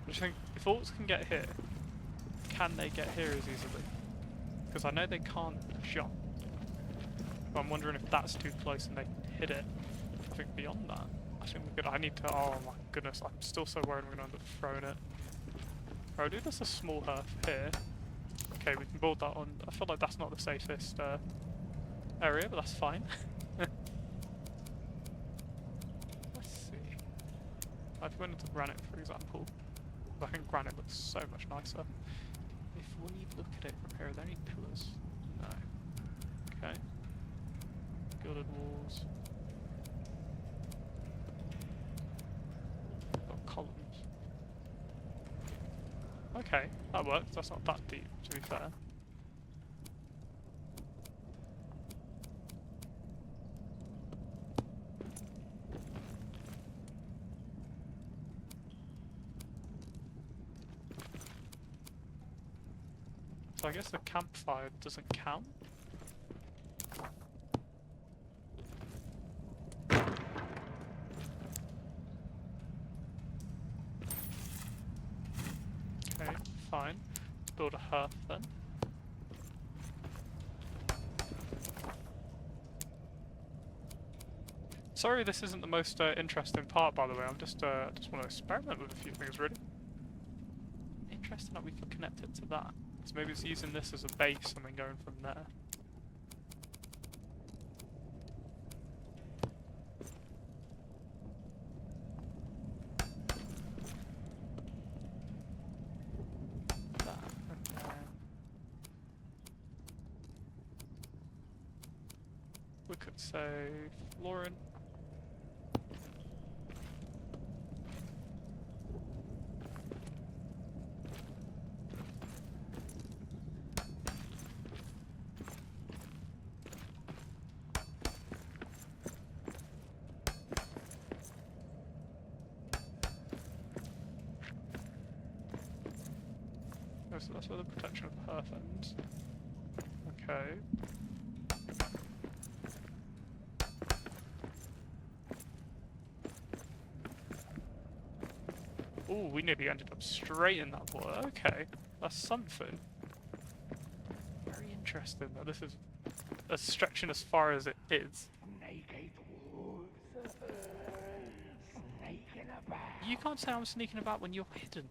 I just think if orcs can get here, can they get here as easily? Because I know they can't jump. But I'm wondering if that's too close and they can hit it. I think beyond that, I think we're good. I need to. Oh my goodness, I'm still so worried we're going to end up throwing it. I'll do this a small hearth here. Okay, we can build that on. I feel like that's not the safest area, but that's fine. Let's see. I've went into granite, for example. I think granite looks so much nicer. If we look at it from here, are there any pillars? No. Okay. Gilded walls. Got columns. Okay, that works. That's not that deep, to be fair. So I guess the campfire doesn't count. Okay, fine. Build a hearth then. Sorry this isn't the most interesting part, by the way. I'm just want to experiment with a few things, really. Interesting that we can connect it to that. So maybe it's using this as a base and then going from there. That, and then we could say flooring. So that's where the protection of the hearth ends. Okay. Oh, we nearly ended up straight in that water. Okay, that's something. Very interesting that this is stretching as far as it is. You can't say I'm sneaking about when you're hidden.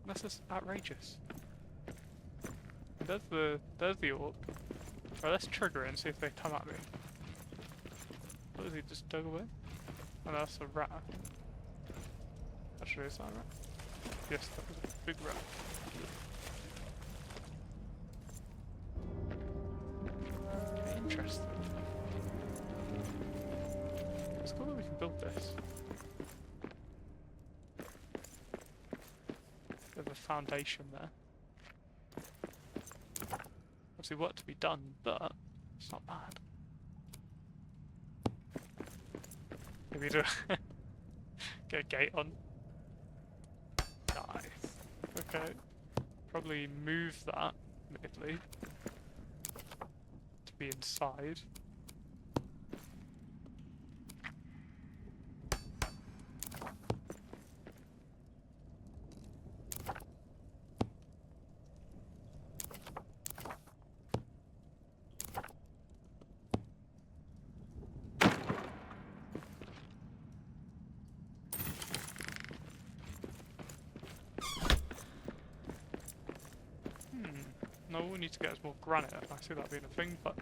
That's just outrageous. There's the orb. Right, let's trigger it and see if they come at me. What is he just dug away? Oh, that's a rat. Actually, is that a rat? Yes, that was a big rat. Interesting. It's cool that we can build this. There's a foundation there. Obviously work to be done, but it's not bad. Maybe do get a gate on. Nice. Okay. Probably move that, admittedly, to be inside. No, we need to get us more granite. I see that being a thing, but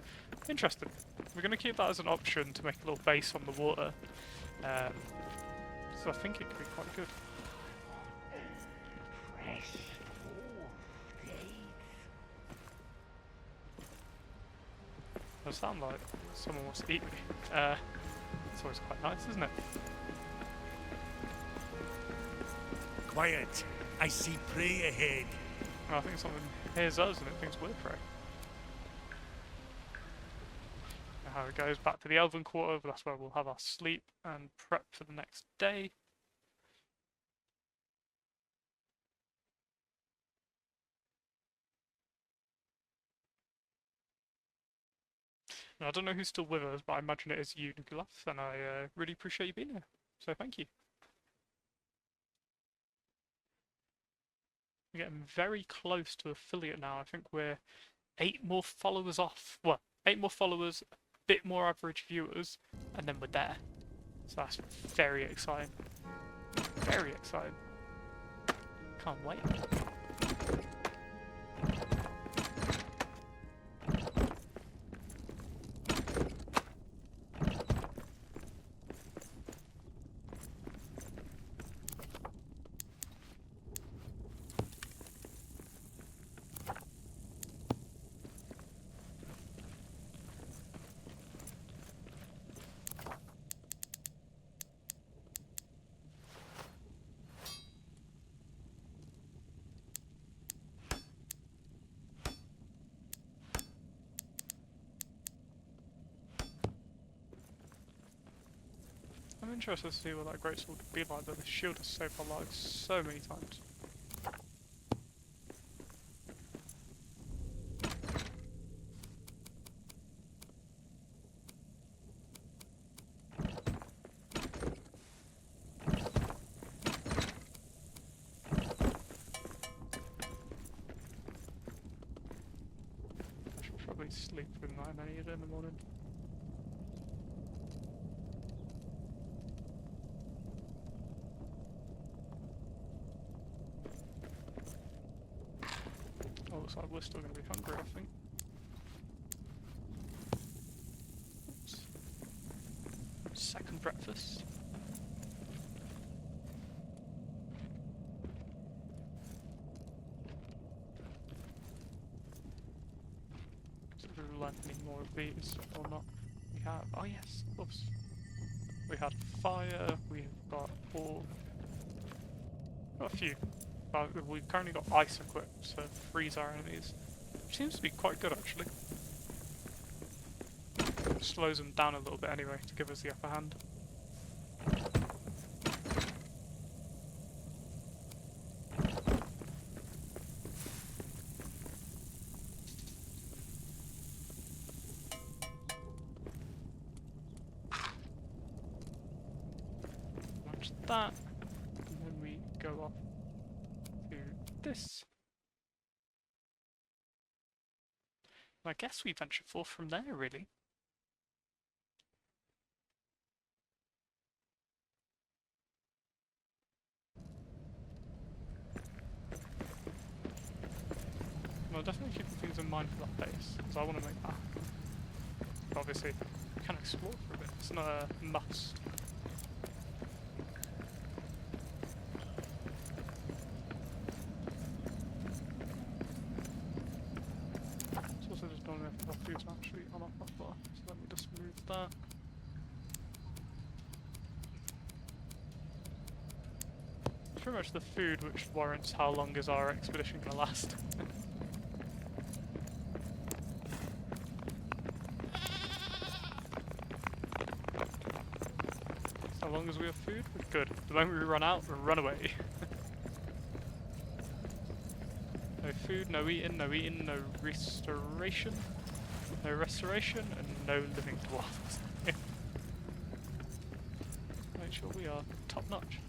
interesting. We're going to keep that as an option to make a little base on the water. So I think it could be quite good. Does sound like someone wants to eat me. It's always quite nice, isn't it? Quiet. I see prey ahead. I think someone hears us and it thinks we're prey. How it goes back to the Elven Quarter, but that's where we'll have our sleep and prep for the next day. Now, I don't know who's still with us, but I imagine it is you, Nicholas, and I really appreciate you being here. So thank you. We're getting very close to affiliate now. I think we're 8 more followers off. Well, 8 more followers, a bit more average viewers, and then we're there. So that's very exciting. Very exciting. Can't wait. I'm interested to see what that greatsword would be like, though the shield has saved our lives so many times. I should probably sleep through the night and then eat it in the morning. Oh, looks like we're still going to be hungry, I think. Oops. Second breakfast. So if we learn any more of these or not. We have, oh yes, of course. We had fire, we've got all, got a few. But we've currently got ice equipped, so freeze our enemies. Which seems to be quite good actually. Slows them down a little bit anyway to give us the upper hand. Match that, and then we go off to this. And I guess we venture forth from there, really. Well, definitely keeping things in mind for that base, because I want to make that happen. But obviously, we can explore for a bit. It's not a must. It's also just not enough properties actually on our hotbar, so let me just move that. It's pretty much the food which warrants how long is our expedition going to last. As long as we have food, we're good. The moment we run out, we run away. No food, no eating, no restoration, and no living dwarfs. Make sure we are top notch.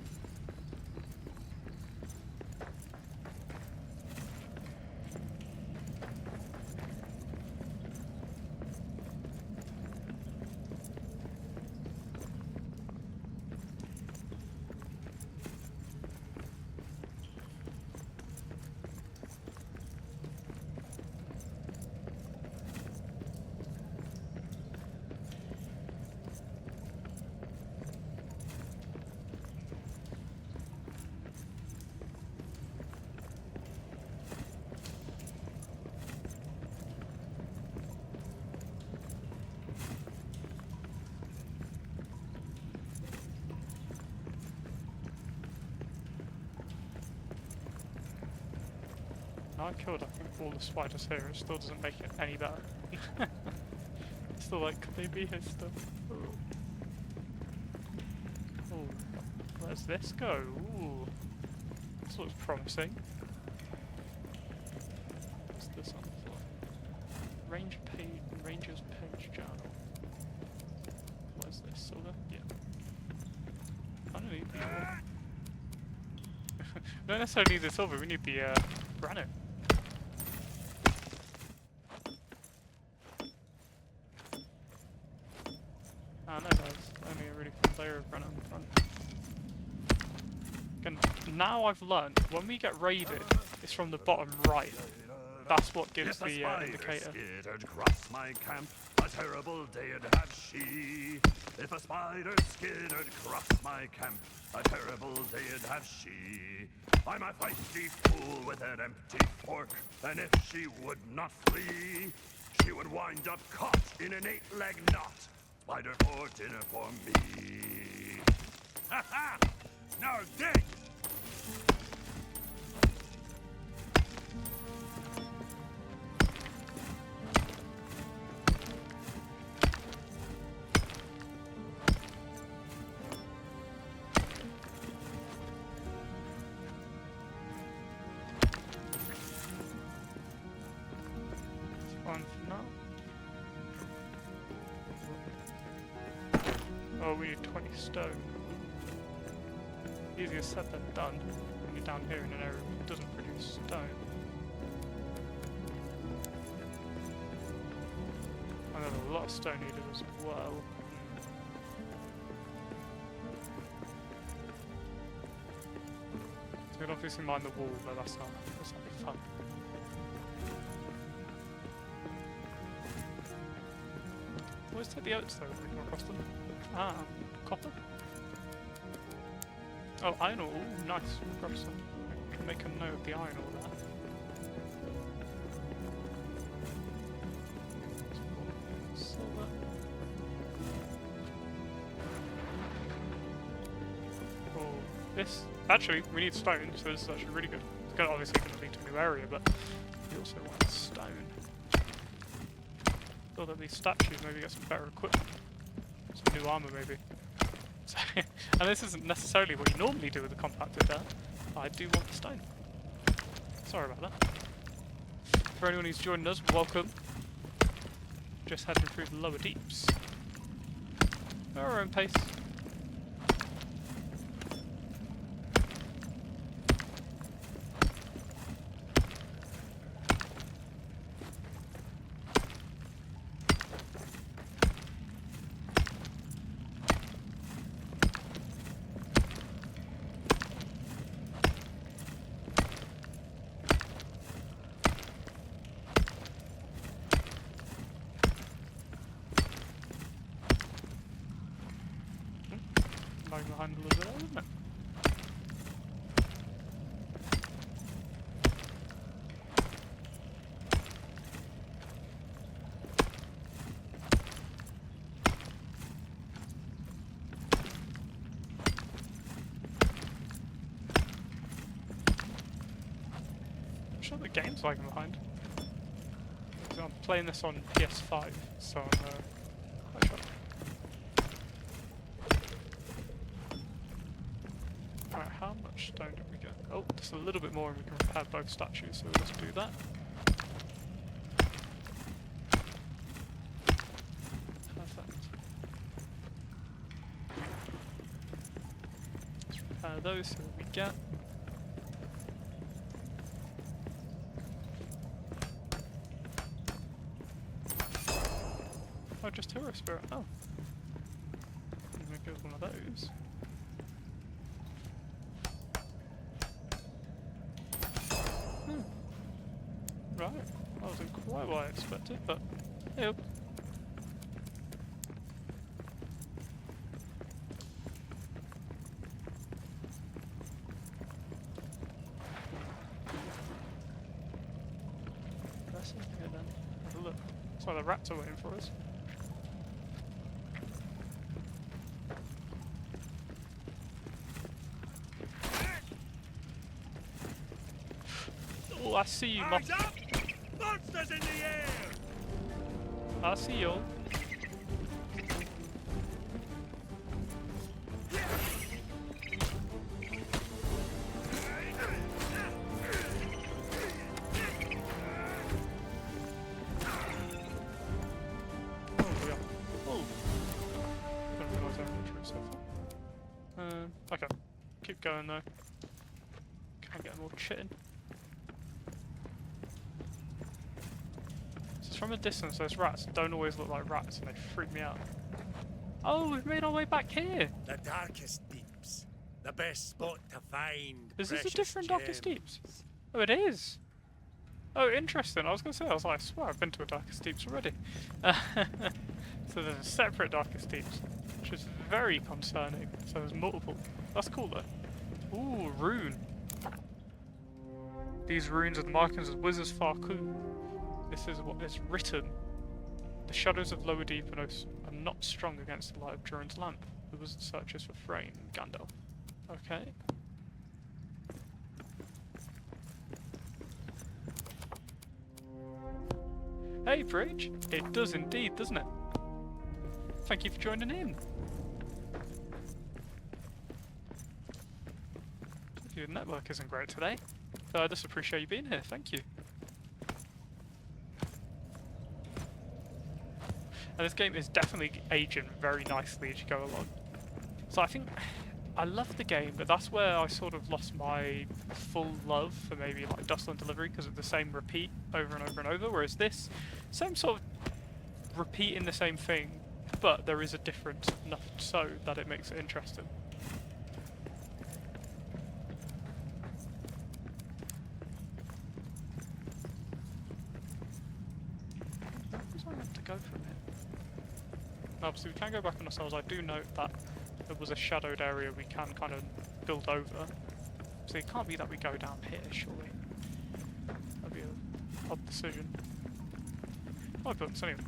Now I killed, I think, all the spiders here. It still doesn't make it any better. It's still like, could they be here still? Oh, where's this go? Ooh, this looks promising. What's this on the floor? Ranger's page journal. What is this? Silver? Yeah. I don't need the ore. We don't necessarily need the silver, we need the granite. Ah, no, there's only a really thin layer of granite on the front. Again, now I've learned, when we get raided, it's from the bottom right. That's what gives the indicator. Skittered cross my camp, a terrible day'd have she. If a spider skittered cross my camp, a terrible day'd have she. I'm a feisty fool with an empty fork, and if she would not flee, she would wind up caught in an 8-leg knot. Spider for dinner for me. Ha ha! Now dig! Fine for now. Oh, we need 20 stone. Easier said than done when you're down here in an area that doesn't produce stone. And there's a lot of stone needed as well. So we can obviously mine the wall, but that's not fun. Always take the oats though if we come across them. Ah, copper? Oh, iron ore. Ooh, nice. Grab some. I can make a note of the iron ore there. Silver. Oh, this. Actually, we need stone, so this is actually really good. It's obviously going to lead to a new area, but we also want stone. Build up these statues, maybe get some better equipment. Some new armor, maybe. So, and this isn't necessarily what you normally do with a compacted there. I do want the stone. Sorry about that. For anyone who's joining us, welcome. Just heading through the lower deeps. At our own pace. lagging behind a little bit, isn't it? I'm sure the game's lagging behind. I'm playing this on PS5, so I'm quite sure. Right, how much stone did we get? Oh, just a little bit more and we can repair both statues, so let's do that. Perfect. Let's repair those, see what we get. Oh, just hero spirit. Oh. I'm gonna go with one of those. Right. That wasn't quite what I expected, but hey up. That's in here then. Have a look. Looks like the rats are waiting for us. Oh, I see you, Eyes up! Monsters in the air! I see you. Oh, we are. Oh. Didn't realise how much we were so far. Okay. Keep going though. Can't get more chitting. From a distance, those rats don't always look like rats and they freak me out. Oh, we've made our way back here! The darkest deeps. The best spot to find Is this a precious different Darkest gems. Deeps? Oh, it is! Oh, interesting. I was going to say, I swear I've been to a Darkest Deeps already. So there's a separate Darkest Deeps, which is very concerning. So there's multiple. That's cool though. Ooh, rune. These runes are the markings of Wizard's Farku. This is what is written. The shadows of Lower Deep are not strong against the light of Durin's lamp. The wizard searches for Frayne, Gandalf. Okay. Hey, Bridge! It does indeed, doesn't it? Thank you for joining in. Your network isn't great today, so I just appreciate you being here. Thank you. And this game is definitely aging very nicely as you go along. So I think I love the game, but that's where I sort of lost my full love for maybe like Dustland Delivery, because it's the same repeat over and over and over, whereas this, same sort of repeating the same thing, but there is a difference enough so that it makes it interesting. Where was I meant to go from here? Obviously we can go back on ourselves. I do note that there was a shadowed area we can kind of build over. So it can't be that we go down here, surely. That'd be an odd decision. My books, anyway.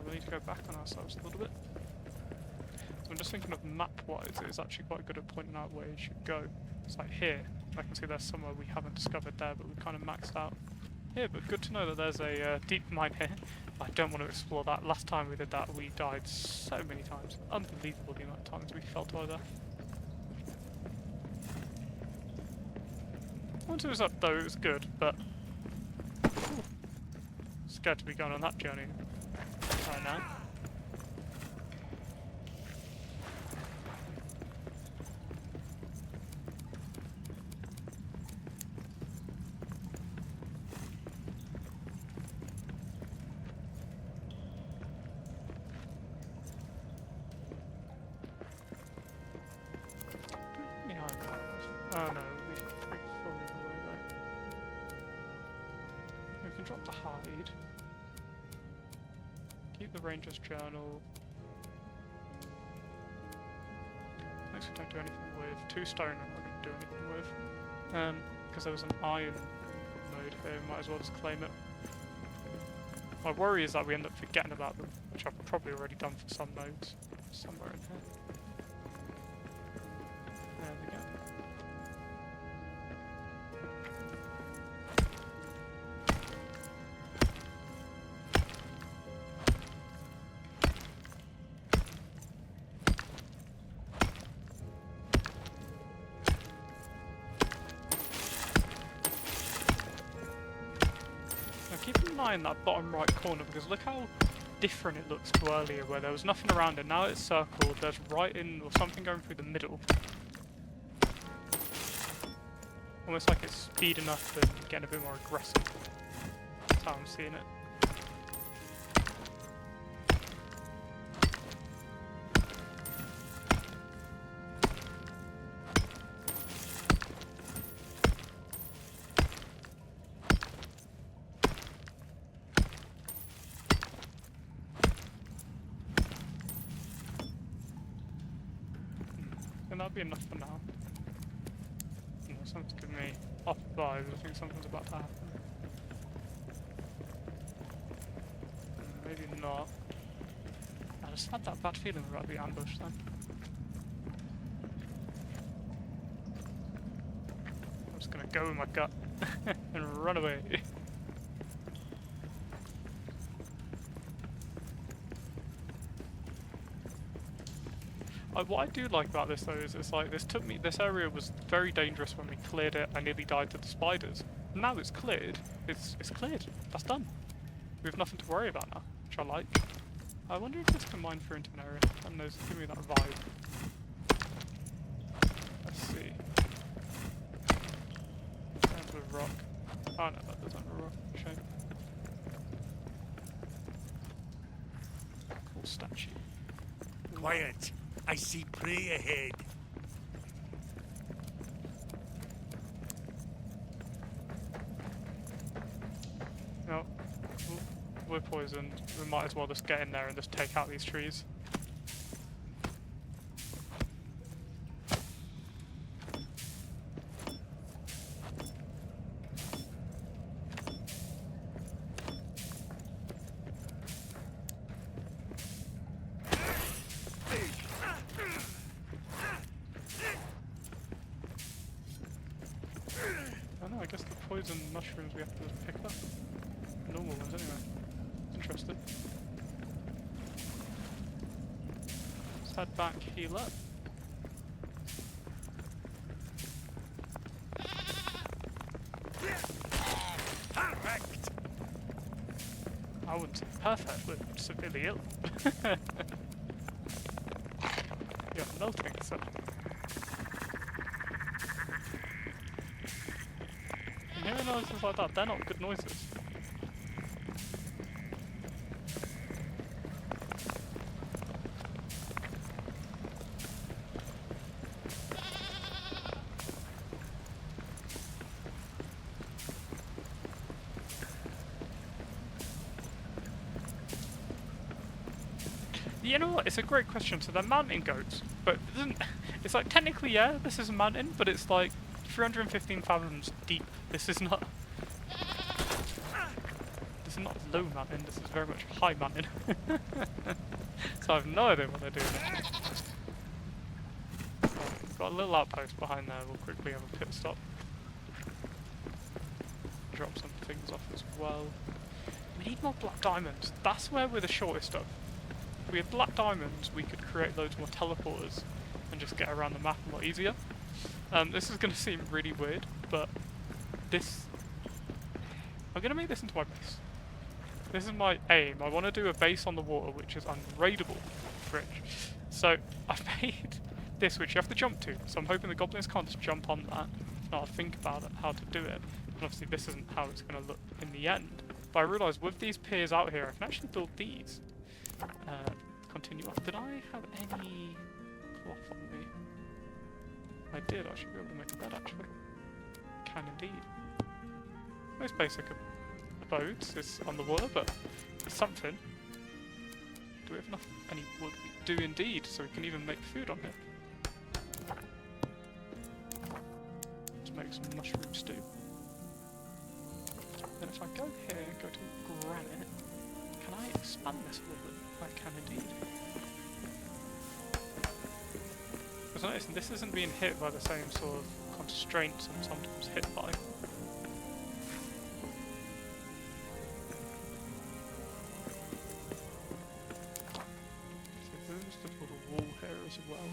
We need to go back on ourselves a little bit. So I'm just thinking of map-wise, it's actually quite good at pointing out where you should go. It's like here, I can see there's somewhere we haven't discovered there, but we've kind of maxed out here. But good to know that there's a deep mine here. I don't want to explore that. Last time we did that, we died so many times. Unbelievable the amount of times we fell to our death. Once it was up though, it was good, but whew, scared to be going on that journey right now. can drop the hide. Keep the ranger's journal. Next we don't do anything with. 2 stone I'm not going to do anything with. Because there was an iron node here, might as well just claim it. My worry is that we end up forgetting about them, which I've probably already done for some nodes. Somewhere in here. There we go. Keep an eye in that bottom right corner because look how different it looks to earlier where there was nothing around it. Now it's circled, there's writing or something going through the middle. Almost like it's speeding up and getting a bit more aggressive. That's how I'm seeing it. That'll be enough for now. Something's giving me off vibes. I think something's about to happen. Maybe not. I just had that bad feeling about the ambush then. I'm just gonna go with my gut and run away. What I do like about this though is it's like this area was very dangerous when we cleared it. I nearly died to the spiders. Now it's cleared. It's cleared. That's done. We have nothing to worry about now, which I like. I wonder if this can mine through into an area. I don't know, give me that vibe. Let's see. Down to a rock. Oh no, that doesn't have a rock. Shame. Cool statue. Quiet. I see prey ahead. No, we're poisoned. We might as well just get in there and just take out these trees. I guess the poison mushrooms we have to just pick up. Normal ones anyway. Interesting. Let's head back, heal up. Perfect. I wouldn't say perfect, but severely ill. Yeah, no thanks, sir. Hearing noises like that, they're not good noises. You know what? It's a great question. So they're mountain goats, but it doesn't. It's like technically, yeah, this is a mountain, but it's like 315 fathoms deep. This is not. This is not low mountain. This is very much high mountain. So I have no idea what they're doing. We've got a little outpost behind there. We'll quickly have a pit stop. Drop some things off as well. We need more black diamonds. That's where we're the shortest of. If we had black diamonds, we could create loads more teleporters and just get around the map a lot easier. This is going to seem really weird, but this... I'm going to make this into my base. This is my aim. I want to do a base on the water which is unraidable. Rich. So I've made this which you have to jump to. So I'm hoping the goblins can't just jump on that. If not, I'll think about it, how to do it. And obviously this isn't how it's going to look in the end. But I realised with these piers out here, I can actually build these. Continue off. Did I have any cloth on me? I did. I should be able to make a bed actually. Can indeed. Most basic boats is on the water, but it's something. Do we have enough? Any wood? We do indeed, so we can even make food on here. Let's make some mushroom stew. Then if I go here and go to granite, can I expand this a little bit? I can indeed. Because I noticed this isn't being hit by the same sort of constraints I'm sometimes hit by. So there's the little wall here as well.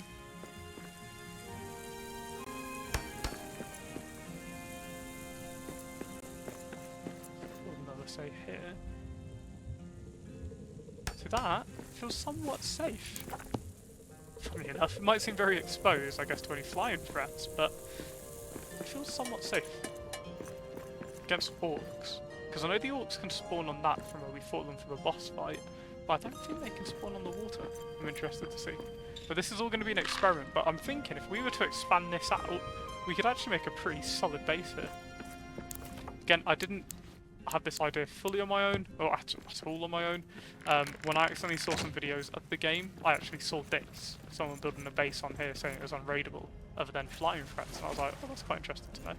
Another say here. So that feels somewhat safe. Funny enough, it might seem very exposed, I guess, to any flying threats, but it feels somewhat safe against orcs. Because I know the orcs can spawn on that from where we fought them for the boss fight, but I don't think they can spawn on the water. I'm interested to see. But this is all going to be an experiment, but I'm thinking if we were to expand this out, we could actually make a pretty solid base here. Again, I didn't have this idea fully on my own, or at all on my own. When I accidentally saw some videos of the game, I actually saw this. Someone building a base on here saying it was unraidable, other than flying threats, and I was like, oh, that's quite interesting to know.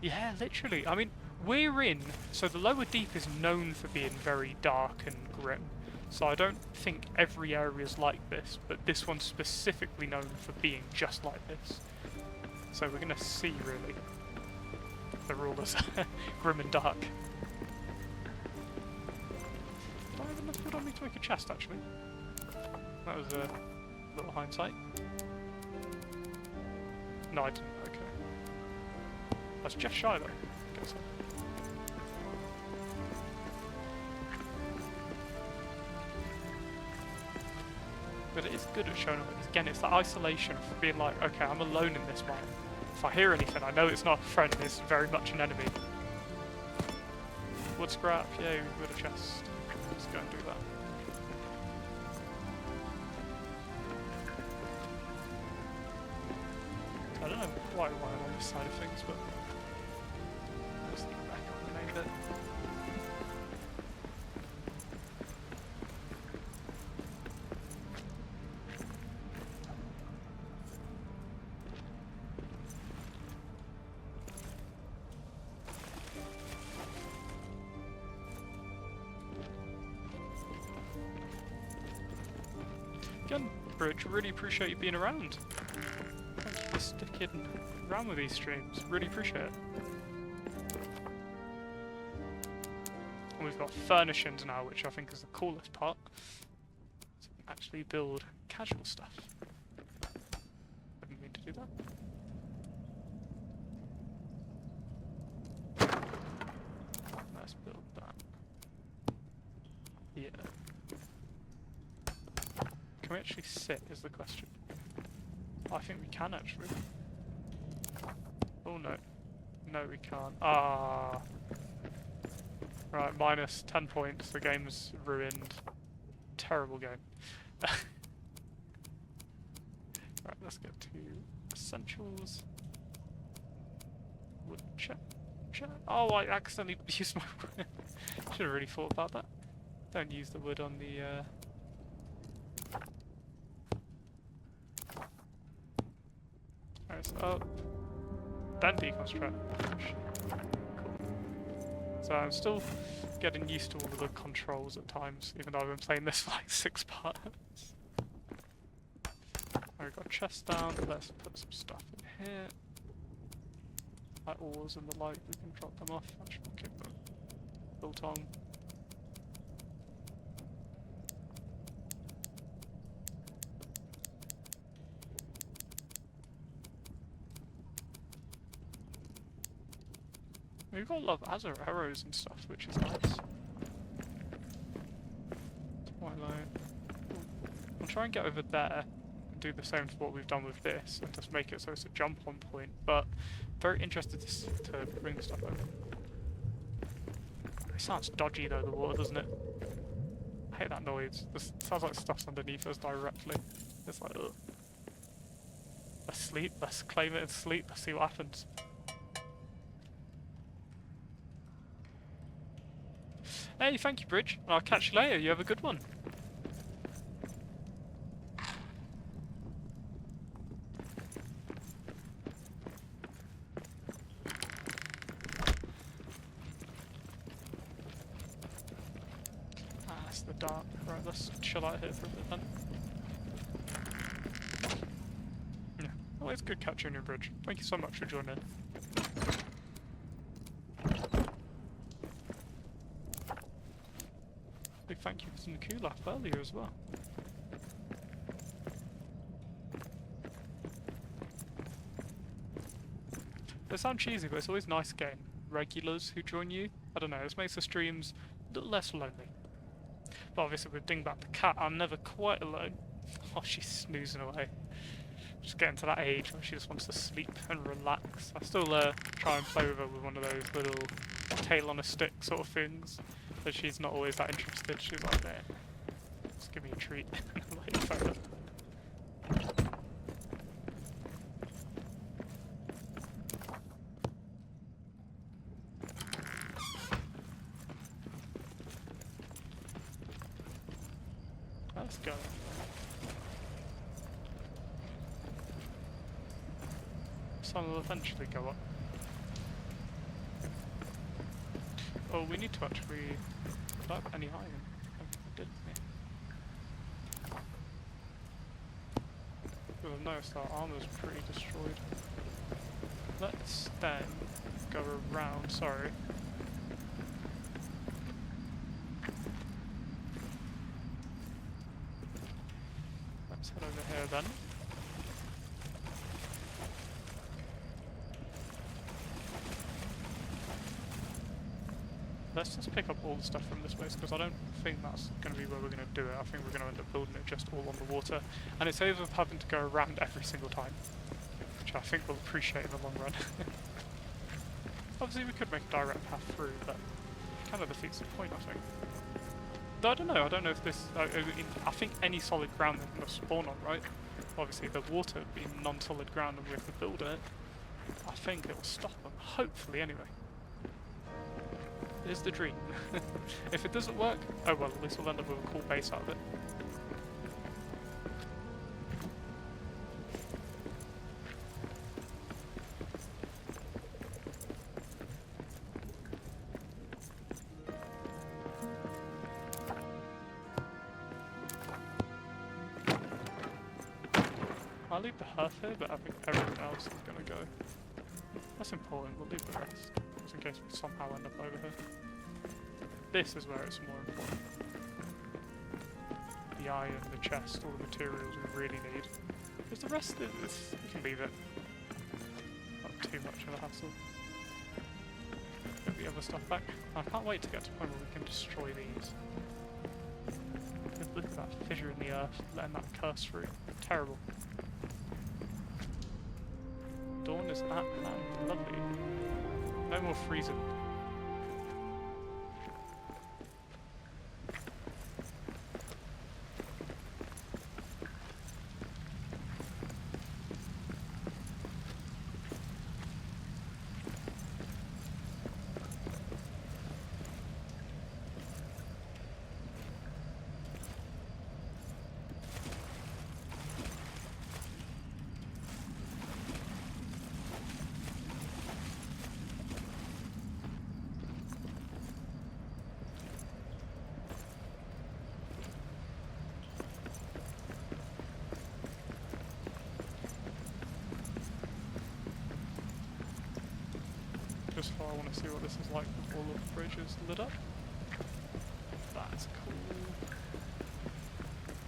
Yeah, literally. I mean, we're in, so the lower deep is known for being very dark and grim. So I don't think every area is like this, but this one's specifically known for being just like this. So we're going to see, really, the rulers grim and dark. Do I have enough wood on me to make a chest, actually? That was a little hindsight. No, I didn't. Okay. That's just shy, though. Guess so. But it is good at showing up. Again, it's that isolation of being like, okay, I'm alone in this mine. If I hear anything, I know it's not a friend, it's very much an enemy. Wood scrap, yay, we've got a chest. Let's go and do that. I don't know quite why I'm on this side of things, but let's look back on the main bit. Again, Bridge, really appreciate you being around. Thank you for sticking around with these streams. Really appreciate it. And we've got furnishings now, which I think is the coolest part. So we can actually build casual stuff. Didn't mean to do that. Let's build that. Yeah. Can we actually sit, is the question. I think we can, actually. Oh, no. No, we can't. Ah. Right, minus 10 points. The game's ruined. Terrible game. Right, let's get to essentials. Wood check. Oh, I accidentally used my wood. Should have really thought about that. Don't use the wood on the... Alright, so up. Then deconstruct. Cool. So I'm still getting used to all of the controls at times, even though I've been playing this for like 6 parts. Alright, got chest down. Let's put some stuff in here. Like ores and the like, we can drop them off. Actually, we'll keep them built on. We've got a lot of Azure arrows and stuff, which is nice. Twilight. I'll try and get over there and do the same for what we've done with this, and just make it so it's a jump on point, but very interested to bring stuff over. It sounds dodgy though, the water, doesn't it? I hate that noise. This sounds like stuff's underneath us directly. It's like, ugh. Let's sleep, let's claim it and sleep, let's see what happens. Hey, thank you, Bridge. I'll catch you later. You have a good one. Ah, that's the dark. Right, let's chill out here for a bit then. Yeah. Well, it's good catching you, Bridge. Thank you so much for joining. Big thank you for some Kulaf earlier as well. They sound cheesy, but it's always nice getting regulars who join you. I don't know, this makes the streams a little less lonely. But obviously with Dingbat the cat, I'm never quite alone. Oh, she's snoozing away. She's getting to that age where she just wants to sleep and relax. I still try and play with her with one of those little tail on a stick sort of things. But she's not always that interested. She's like, there, just give me a treat. Like, fair enough. Let's go. Sun will eventually go up. Oh, we need to actually put up any iron. Oh, we didn't we? Because I've noticed our armor's pretty destroyed. Let's then go around, sorry. Let's head over here then. Let's just pick up all the stuff from this place, because I don't think that's going to be where we're going to do it. I think we're going to end up building it just all on the water. And it saves us having to go around every single time, which I think we'll appreciate in the long run. Obviously we could make a direct path through, but it kind of defeats the point, I think. Though I don't know if this... I think any solid ground they're going to spawn on, right? Obviously the water being non-solid ground and we have to build it, I think it will stop them, hopefully anyway. Is the dream. If it doesn't work, oh well, at least we'll end up with a cool base out of it. I'll leave the hearth here, but I think everyone else is going to go. That's important, we'll leave the rest, just in case we somehow end up over here. This is where it's more important. The iron, the chest, all the materials we really need. Because the rest of this, you can leave it. Not too much of a hassle. Get the other stuff back. I can't wait to get to the point where we can destroy these. Look at that fissure in the earth, letting that curse through. Terrible. Dawn is at hand. Lovely. No more freezing. Just for I want to see what this is like with all of the bridges lit up. That's cool.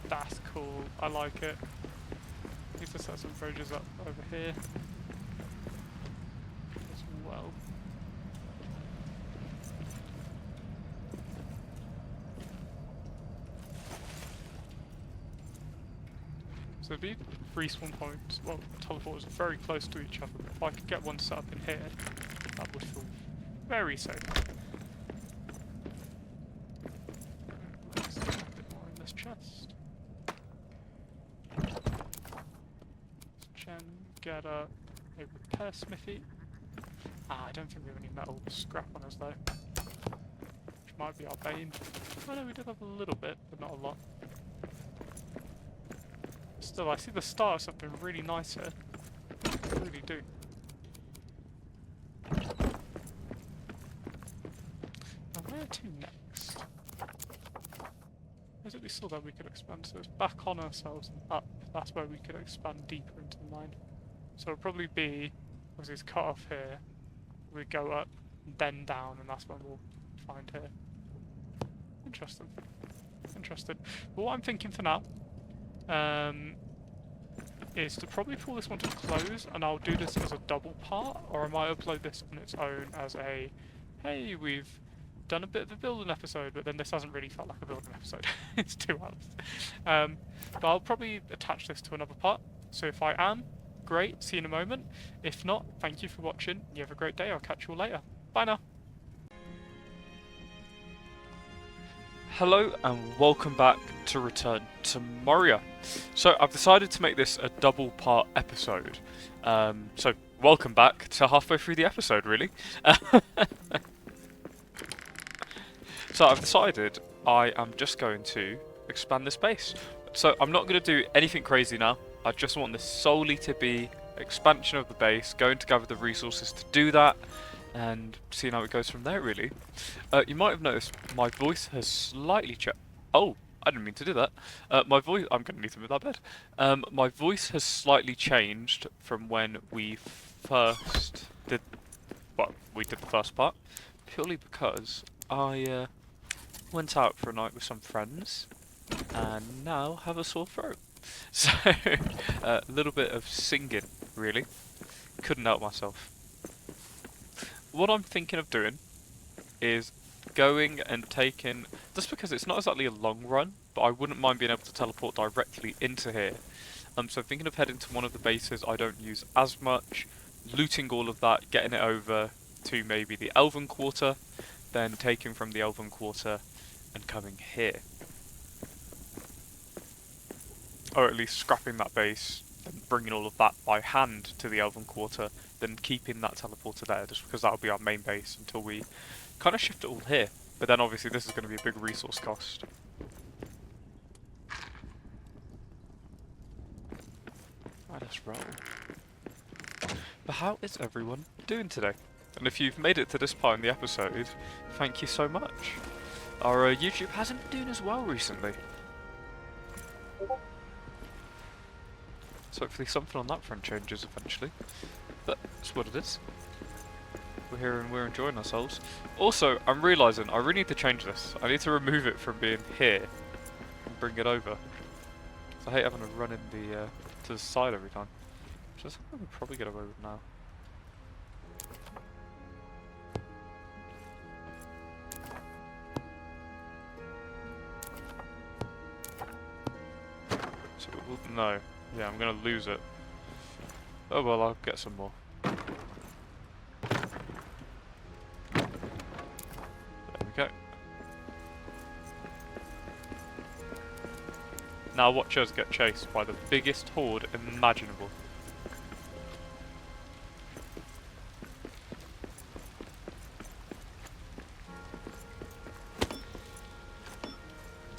That's cool. I like it. Need to set some bridges up over here as well. So these respawn points, well, teleporters are very close to each other. If I could get one set up in here, that would feel very safe. Let's get a bit more in this chest. Let's get a repair smithy. Ah, I don't think we have any metal scrap on us though. might be our bane. Oh no, we did have a little bit, but not a lot. Still, I see the start of something really nice here. I really do. Now where to next? Is it we saw that we could expand? So it's back on ourselves and up. That's where we could expand deeper into the mine. So it'll probably be, because it's cut off here, we go up, then down, and that's when we'll find here. Interesting. Interesting. But what I'm thinking for now, is to probably pull this one to close, and I'll do this as a double part, or I might upload this on its own as a, hey, we've done a bit of a building episode, but then this hasn't really felt like a building episode. It's 2 hours. But I'll probably attach this to another part, so if I am, great, see you in a moment. If not, thank you for watching, you have a great day, I'll catch you all later. Bye now. Hello and welcome back to Return to Moria. So I've decided to make this a double part episode. So welcome back to halfway through the episode really. So I've decided I am just going to expand this base. So I'm not going to do anything crazy now. I just want this solely to be expansion of the base, going to gather the resources to do that, and seeing how it goes from there really. You might have noticed my voice has slightly changed. Oh, I didn't mean to do that. My voice, I'm going to need to move that bed. My voice has slightly changed from when we first did, well, we did the first part, purely because I went out for a night with some friends and now have a sore throat. So, a little bit of singing really. Couldn't help myself. What I'm thinking of doing is going and taking, just because it's not exactly a long run, but I wouldn't mind being able to teleport directly into here. So I'm thinking of heading to one of the bases I don't use as much, looting all of that, getting it over to maybe the Elven Quarter, then taking from the Elven Quarter and coming here. Or at least scrapping that base, then bringing all of that by hand to the Elven Quarter, then keeping that teleporter there, just because that'll be our main base until we kind of shift it all here. But then obviously this is going to be a big resource cost. Right, let's roll. But how is everyone doing today? And if you've made it to this part in the episode, thank you so much. Our YouTube hasn't been doing as well recently. So hopefully something on that front changes eventually. But that's what it is. We're here and we're enjoying ourselves. Also, I'm realising I really need to change this. I need to remove it from being here and bring it over. So I hate having to run in the to the side every time. Which I think I would probably get away with now. So, no. Yeah, I'm gonna lose it. Oh well, I'll get some more. There we go. Now watch us get chased by the biggest horde imaginable.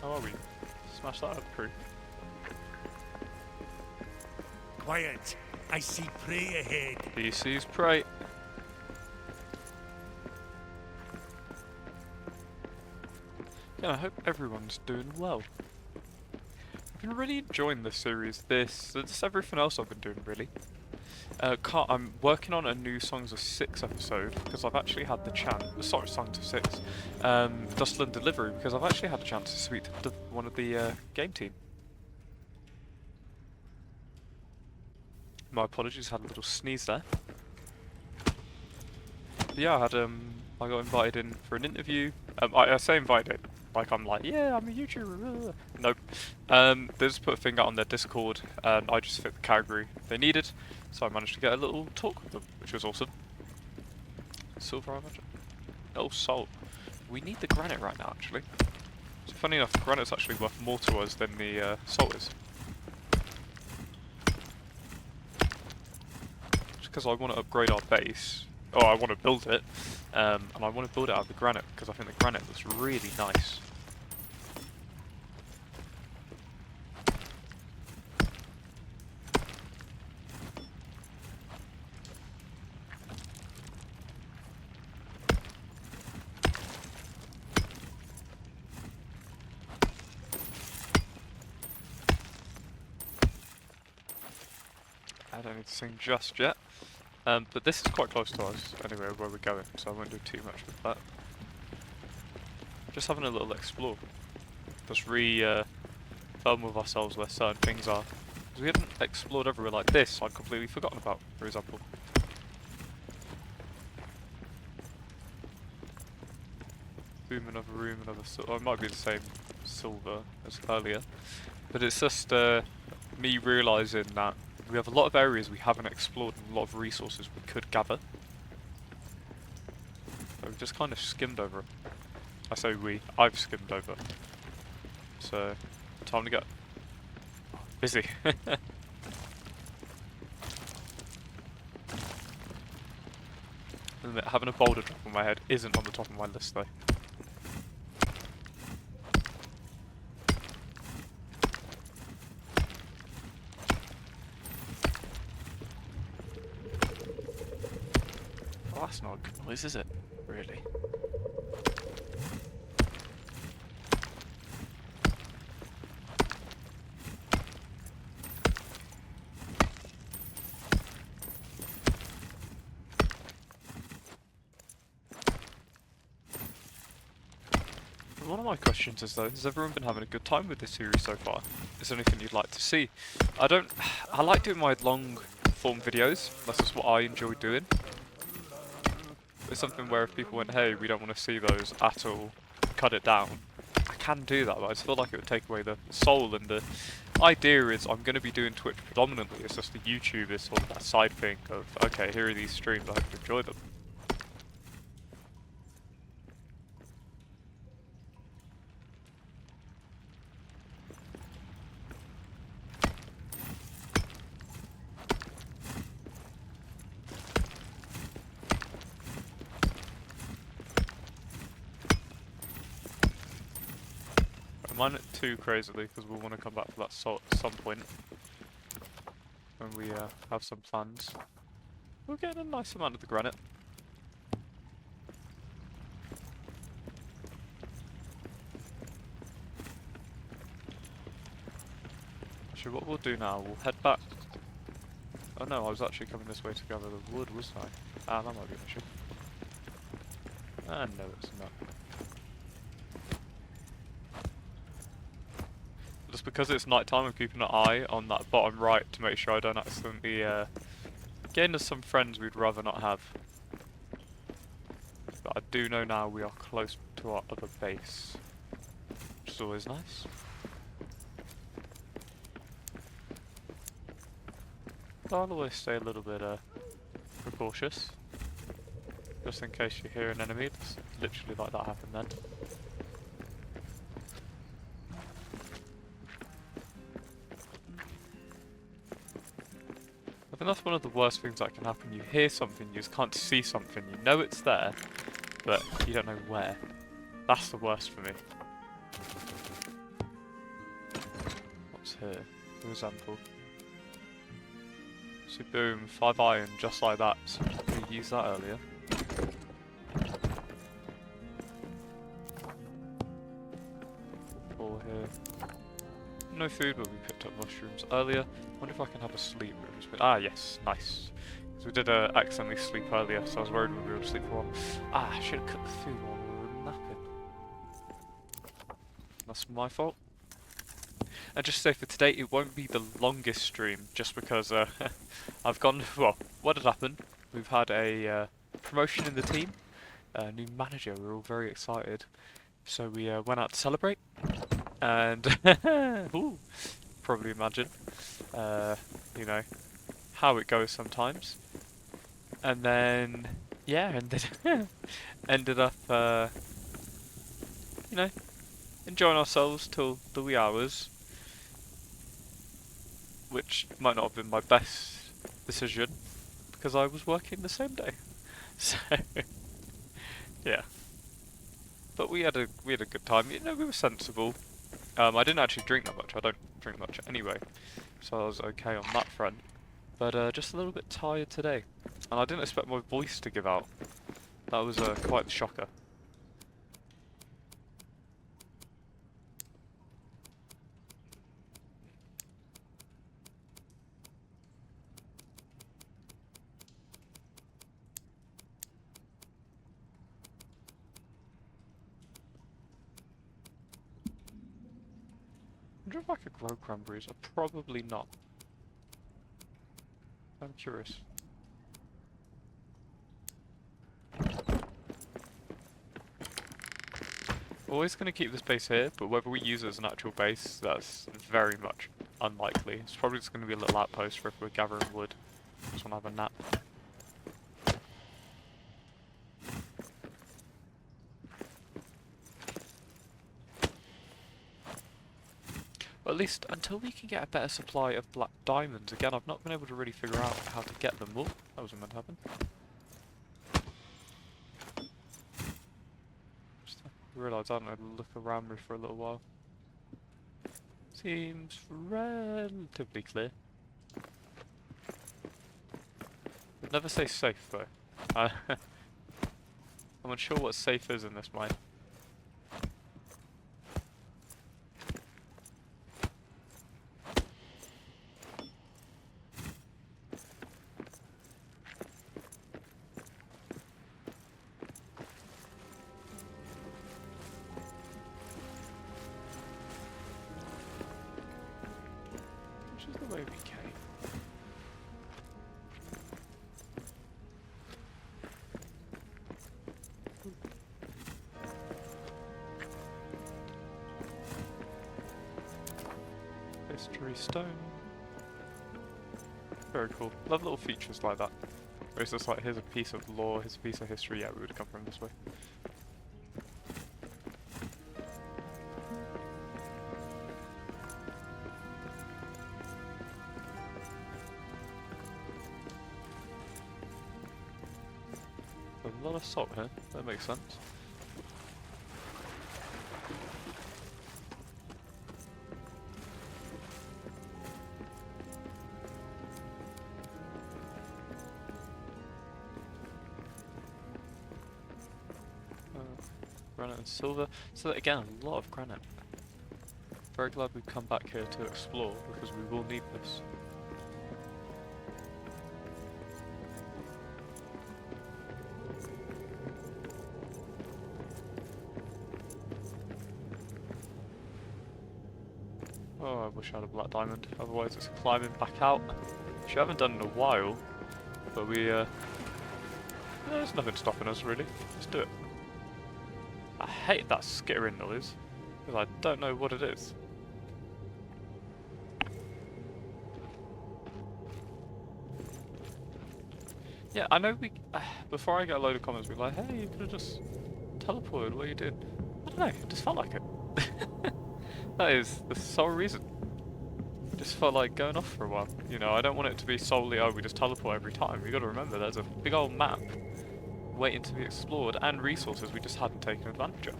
How are we? Smash that up, crew. Quiet. I see prey ahead. He sees prey. Yeah, I hope everyone's doing well. I've been really enjoying this series, just everything else I've been doing really. I'm working on a new Songs of Six episode because I've actually had the chance. Sorry, Songs of Six. Dustland Delivery, because I've actually had a chance to speak to one of the game team. My apologies, had a little sneeze there. But yeah, I got invited in for an interview. I say invited, like I'm like, yeah, I'm a YouTuber. Nope. They just put a thing out on their Discord, and I just fit the category they needed, so I managed to get a little talk with them, which was awesome. Silver, I imagine. Oh, salt. We need the granite right now, actually. So funny enough, the granite's actually worth more to us than the salt is. Because I want to upgrade our base, or I want to build it, and I want to build it out of the granite because I think the granite looks really nice. I don't need to sing just yet. But this is quite close to us, anyway, where we're going, so I won't do too much with that. Just having a little explore. Just film with ourselves where certain things are. Because we hadn't explored everywhere like this, I'd completely forgotten about, for example. Boom, another room, another silver. Oh, it might be the same silver as earlier. But it's just me realising that we have a lot of areas we haven't explored and a lot of resources we could gather. So we've just kind of skimmed over it. I say we, I've skimmed over. So, time to get busy. Admit, having a boulder drop on my head isn't on the top of my list though. Oh, that's not a good noise, is it? Really? One of my questions is though, has everyone been having a good time with this series so far? Is there anything you'd like to see? I like doing my long form videos, that's just what I enjoy doing. It's something where if people went, hey, we don't want to see those at all, cut it down, I can do that, but I just feel like it would take away the soul, and the idea is I'm going to be doing Twitch predominantly, it's just the YouTube is sort of that side thing of, okay, here are these streams, I hope you enjoy them. Mine it too crazily because we'll want to come back for that at some point when we have some plans. We're getting a nice amount of the granite. Actually, what we'll do now, we'll head back. Oh no, I was actually coming this way to gather the wood, wasn't I? Ah, that might be an issue. Ah, no, it's not. Just because it's night time, I'm keeping an eye on that bottom right to make sure I don't accidentally get into some friends we'd rather not have. But I do know now we are close to our other base, which is always nice. I'll always stay a little bit precautious, just in case you hear an enemy. It's literally like that happened then. I think that's one of the worst things that can happen. You hear something, you just can't see something. You know it's there, but you don't know where. That's the worst for me. What's here? For example. So boom, 5 iron, just like that. So we used that earlier. All here. No food, but we picked up mushrooms earlier. Wonder if I can have a sleep. Ah, yes, nice. Because we did accidentally sleep earlier, so I was worried we'd be able to sleep for a while. Ah, I should have cooked the food while we were napping. That's my fault. And just to say for today, it won't be the longest stream, just because I've gone. Well, what had happened? We've had a promotion in the team, a new manager. We're all very excited, so we went out to celebrate. And ooh, probably imagine, you know, how it goes sometimes. And then, yeah, ended up, you know, enjoying ourselves till the wee hours, which might not have been my best decision because I was working the same day. So yeah, but we had a good time. You know, we were sensible. I didn't actually drink that much. I don't drink much anyway, so I was okay on that front. But just a little bit tired today, and I didn't expect my voice to give out. That was quite the shocker. I wonder if I could grow cranberries. Probably not. I'm curious. Always going to keep this base here, but whether we use it as an actual base, that's very much unlikely. It's probably just going to be a little outpost for if we're gathering wood. Just want to have a nap. Well, at least until we can get a better supply of black diamonds. Again, I've not been able to really figure out how to get them. Oh, that wasn't meant to happen. Just realised I hadn't had a look around me for a little while. Seems relatively clear. Never say safe though. I'm unsure what safe is in this mine. Which is the way we came. History stone. Very cool. Love little features like that. Where it's just like, here's a piece of lore, here's a piece of history. Yeah, we would have come from this way. A lot of salt here. That makes sense. Granite and silver. So again, a lot of granite. Very glad we've come back here to explore because we will need this. Oh, I wish I had a black diamond. Otherwise, it's climbing back out, which I haven't done in a while. But there's nothing stopping us really. Let's do it. I hate that skittering noise, because I don't know what it is. Yeah, I know before I get a load of comments, we're like, hey, you could have just teleported, what are you doing? I don't know, it just felt like it. That is the sole reason. Just felt like going off for a while. You know, I don't want it to be solely, oh, we just teleport every time. You got to remember, there's a big old map waiting to be explored and resources we just hadn't taken advantage of.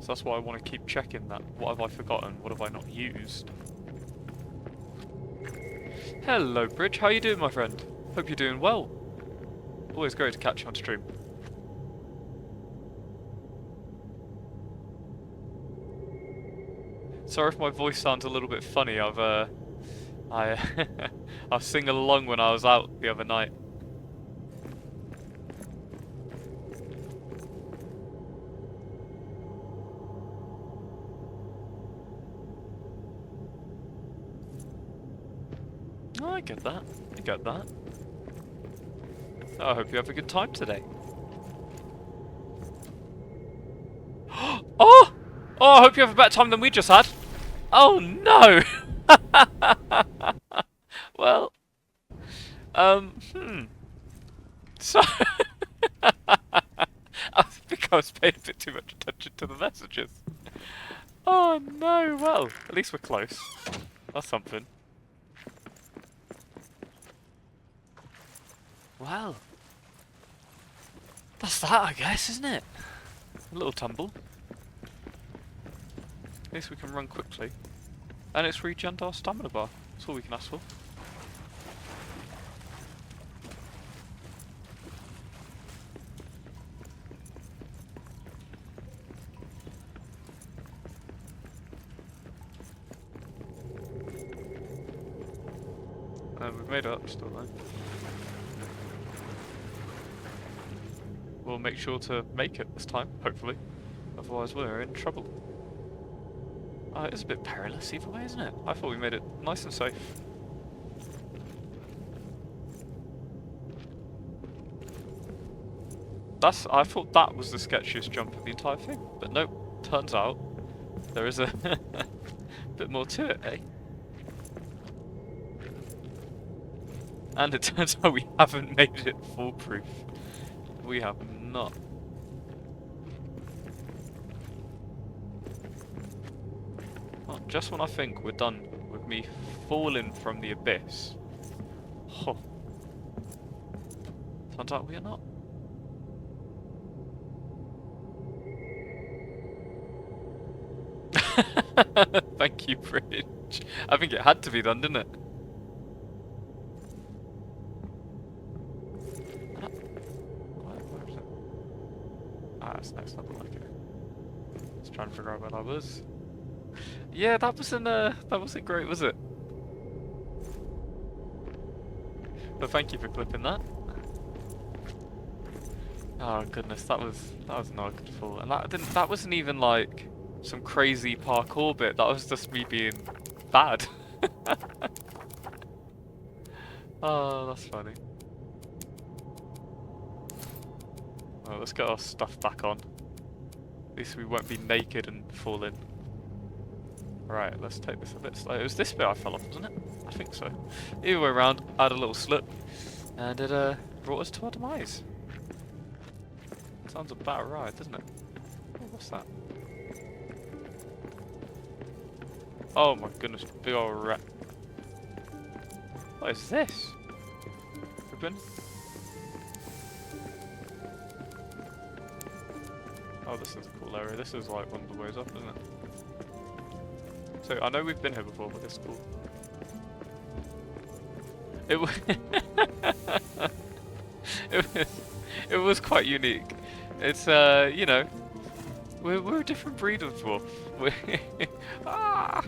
So that's why I want to keep checking that. What have I forgotten? What have I not used? Hello, Bridge. How you doing, my friend? Hope you're doing well. Always great to catch you on stream. Sorry if my voice sounds a little bit funny. I was singing along when I was out the other night. Oh, I get that. I get that. I hope you have a good time today. Oh! Oh, I hope you have a better time than we just had. Oh no! Well, So, I think I was paying a bit too much attention to the messages. Oh no, well, at least we're close. That's something. Well, That's that, I guess, isn't it? A little tumble. At least we can run quickly. And it's regened our stamina bar. That's all we can ask for. We've made it up still though. We'll make sure to make it this time, hopefully. Otherwise we're in trouble. It's a bit perilous either way, isn't it? I thought we made it nice and safe. I thought that was the sketchiest jump of the entire thing, but nope. Turns out there is a bit more to it, eh? And it turns out we haven't made it foolproof. We have not. Well, just when I think we're done with me falling from the abyss. Oh. Turns out we are not. Thank you, Bridge. I think it had to be done, didn't it? Where is it? That's nice, nothing like it. Just trying to figure out where that was. Yeah, that wasn't great, was it? But thank you for clipping that. Oh goodness, that was not good fall, and that wasn't even like some crazy parkour bit. That was just me being bad. Oh, that's funny. Well, let's get our stuff back on. At least we won't be naked and falling. Right, let's take this a bit slow. It was this bit I fell off, wasn't it? I think so. Either way around, I had a little slip, and it brought us to our demise. Sounds about right, doesn't it? Oh, what's that? Oh my goodness, big ol' rat. What is this? Open. Oh, this is a cool area. This is like one of the ways up, isn't it? So, I know we've been here before, but it's cool. It was quite unique. It's, you know, we're a different breed of dwarf. Ah!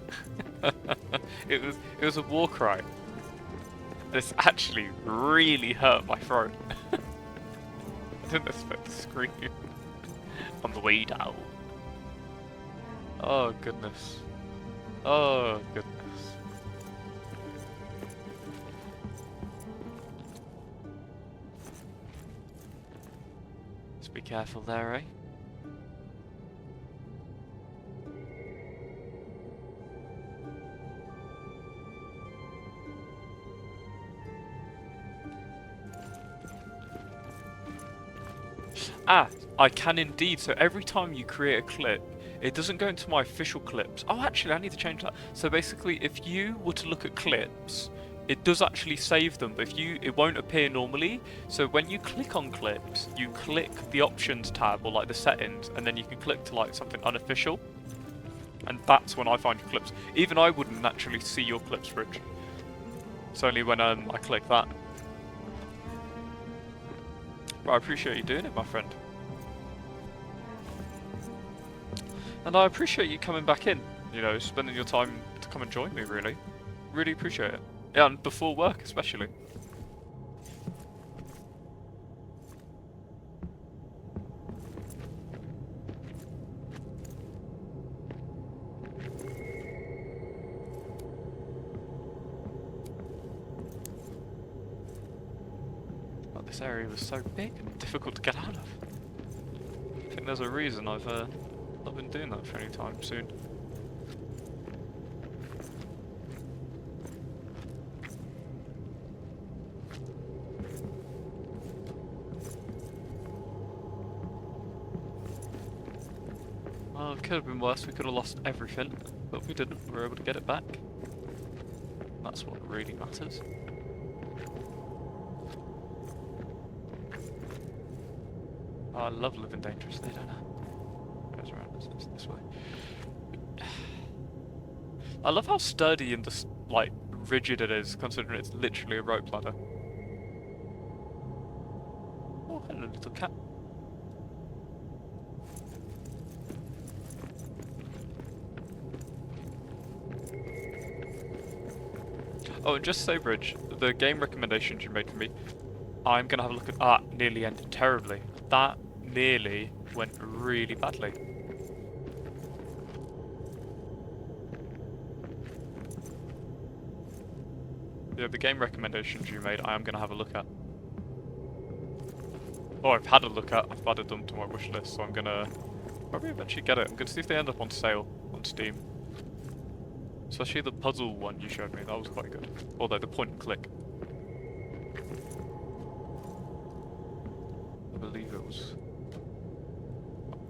It was a war cry. This actually really hurt my throat. I didn't expect to scream on the way down. Oh goodness. Oh goodness. Just be careful there, eh? Ah, I can indeed. So every time you create a clip, it doesn't go into my official clips. Oh, actually, I need to change that. So basically, if you were to look at clips, it does actually save them, but it won't appear normally. So when you click on clips, you click the options tab or like the settings, and then you can click to like something unofficial. And that's when I find your clips. Even I wouldn't naturally see your clips, Rich. It's only when I click that. But I appreciate you doing it, my friend. And I appreciate you coming back in, you know, spending your time to come and join me, really. Really appreciate it. Yeah, and before work, especially. But this area was so big and difficult to get out of. I think there's a reason I've not been doing that for any time soon. Well, it could have been worse. We could have lost everything, but we didn't. We were able to get it back. That's what really matters. Oh, I love living dangerously, don't I? Goes around this way. I love how sturdy and just like rigid it is, considering it's literally a rope ladder. Oh, hello, little cat. Oh, and just say, Bridge, the game recommendations you made for me, I'm gonna have a look at. Ah, nearly ended terribly. That nearly went really badly. Yeah, the game recommendations you made, I am gonna have a look at. Oh, I've had a look at. I've added them to my wish list, so I'm gonna probably eventually get it. I'm gonna see if they end up on sale on Steam. Especially the puzzle one you showed me, that was quite good. Although the point and click. I believe it was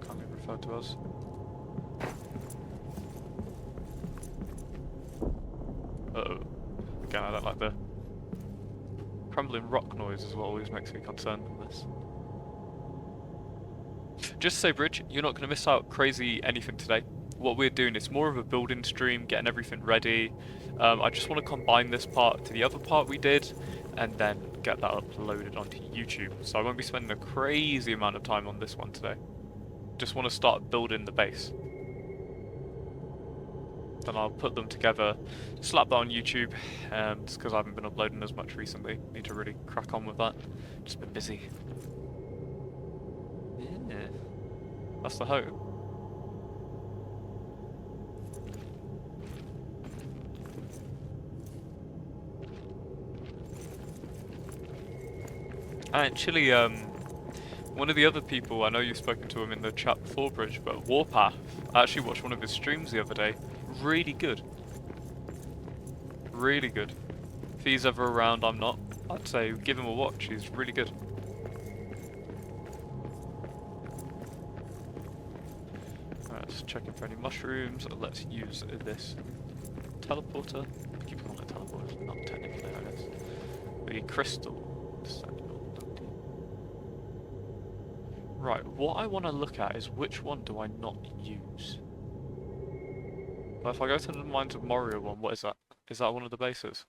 kindly referred to as. Uh-oh. Again, I don't like the crumbling rock noise is what always makes me concerned with this. Just say, Bridge, you're not going to miss out crazy anything today. What we're doing is more of a building stream, getting everything ready. I just want to combine this part to the other part we did, and then get that uploaded onto YouTube. So I won't be spending a crazy amount of time on this one today. Just want to start building the base. Then I'll put them together, slap that on YouTube, just because I haven't been uploading as much recently. Need to really crack on with that. Just been busy. Yeah, that's the hope. Actually, one of the other people, I know you've spoken to him in the chat before, Bridge, but Warpath, I actually watched one of his streams the other day. Really good. Really good. If he's ever around, I'm not. I'd say give him a watch, he's really good. Alright, just checking for any mushrooms. Let's use this teleporter. I keep calling it teleporter, it's not technically, I guess. The crystal. Right, what I want to look at is which one do I not use? But if I go to the Mines of Moria one, what is that? Is that one of the bases?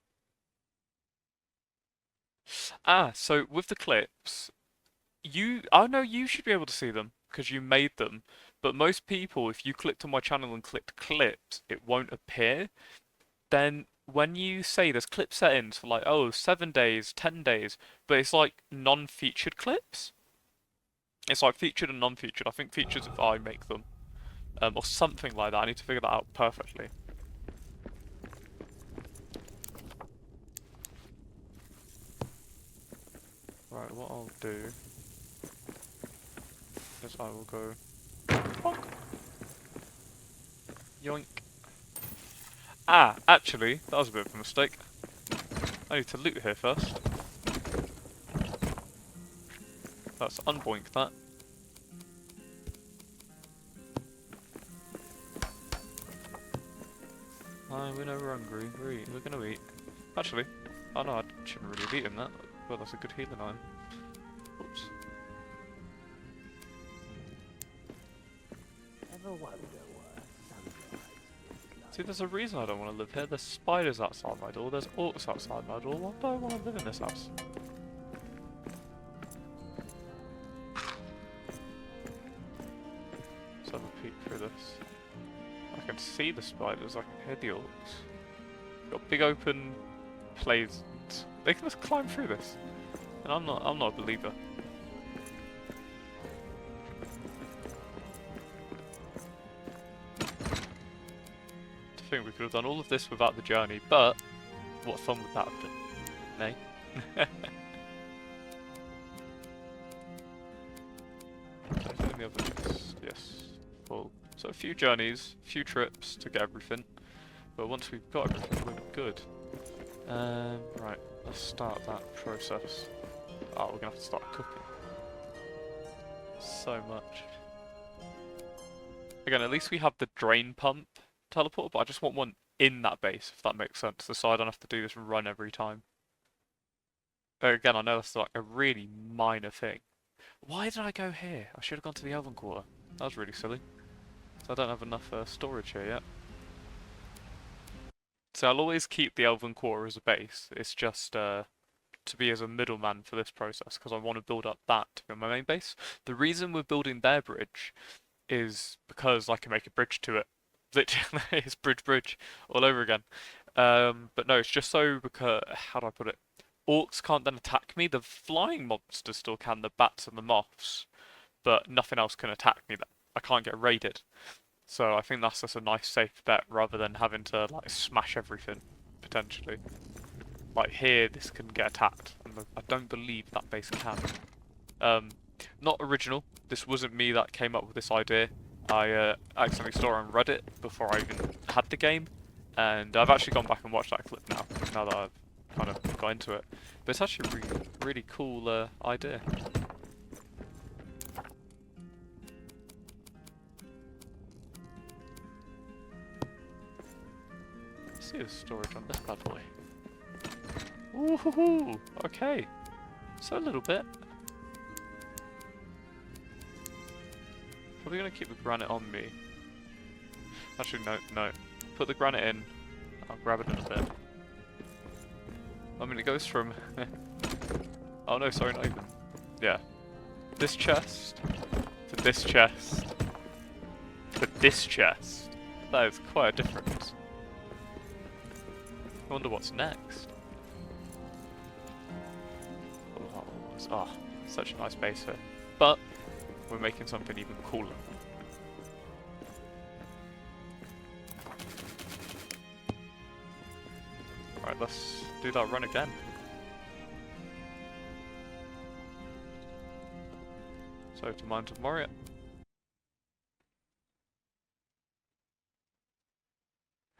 Ah, so with the clips, I know you should be able to see them because you made them. But most people, if you clicked on my channel and clicked clips, it won't appear. Then when you say there's clip settings for like, oh, 7 days, 10 days, but it's like non-featured clips. It's like featured and non-featured. I think featured if I make them. Or something like that. I need to figure that out perfectly. Right, what I'll do is I will go bonk. Yoink. Ah, actually, that was a bit of a mistake. I need to loot here first. Let's unboink that. We know we're hungry. We're gonna eat. Actually, oh no, I shouldn't really have eaten that. Well, that's a good healing item. Oops. See, there's a reason I don't want to live here. There's spiders outside my door. There's orcs outside my door. Why do I want to live in this house? Let's have a peek through this. I can see the spiders. I can hear the orcs. Got big open places. They can just climb through this, and I'm not a believer. I think we could have done all of this without the journey, but what fun would that have been? Nay? Okay, the other bits. Yes, full. So a few journeys, a few trips to get everything, but once we've got everything, we're good. Right, let's start that process. Oh, we're gonna have to start cooking. So much. Again, at least we have the drain pump teleport, but I just want one in that base, if that makes sense, so I don't have to do this run every time. But again, I know that's like a really minor thing, Why did I go here? I should have gone to the Elven Quarter. That was really silly. So I don't have enough storage here yet. So I'll always keep the Elven Quarter as a base. It's just to be as a middleman for this process because I want to build up that to be my main base. The reason we're building their bridge is because I can make a bridge to it. Literally, it's bridge all over again. But no, it's just so because how do I put it? Orcs can't then attack me. The flying monsters still can, the bats and the moths, but nothing else can attack me. Then I can't get raided. So I think that's just a nice safe bet rather than having to like smash everything potentially. Like here, this can get attacked, and I don't believe that base can. Not original. This wasn't me that came up with this idea. I accidentally saw it on Reddit before I even had the game, and I've actually gone back and watched that clip now. Now that I've kind of got into it, but it's actually a really, really cool idea. Let's see the storage on this bad boy. Ooh, okay. So a little bit. Probably gonna keep the granite on me. Actually, no. Put the granite in. I'll grab it in a bit. I mean, it goes from... oh no, sorry, not even. Yeah. This chest to this chest to this chest. That is quite a difference. I wonder what's next. Oh, such a nice base here. But we're making something even cooler. Right, let's do that run again. So to Mount of Moria.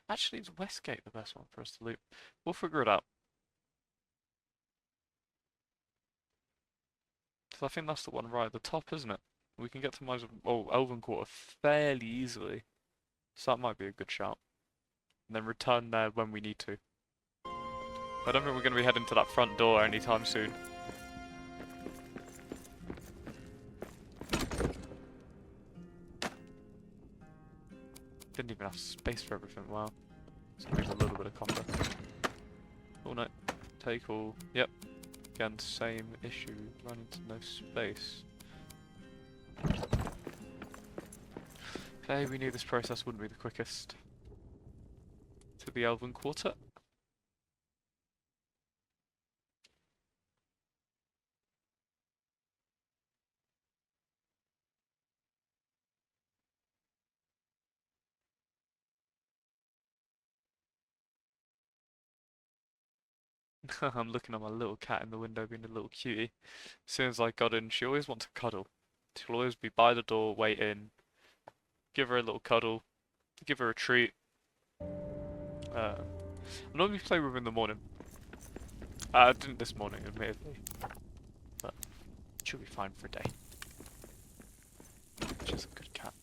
Actually, is Westgate the best one for us to loot? We'll figure it out. So I think that's the one right at the top, isn't it? We can get to Mines of Elven Quarter fairly easily. So that might be a good shout. And then return there when we need to. I don't think we're going to be heading to that front door anytime soon. Didn't even have space for everything, wow. So leave a little bit of copper. Oh no, take all. Yep. Again, same issue, run into no space. Okay, we knew this process wouldn't be the quickest. To the Elven Quarter. I'm looking at my little cat in the window being a little cutie. As soon as I got in, she always wants to cuddle. She'll always be by the door, waiting. Give her a little cuddle. Give her a treat. I normally play with her in the morning. I didn't this morning, admittedly. But she'll be fine for a day. She's a good cat.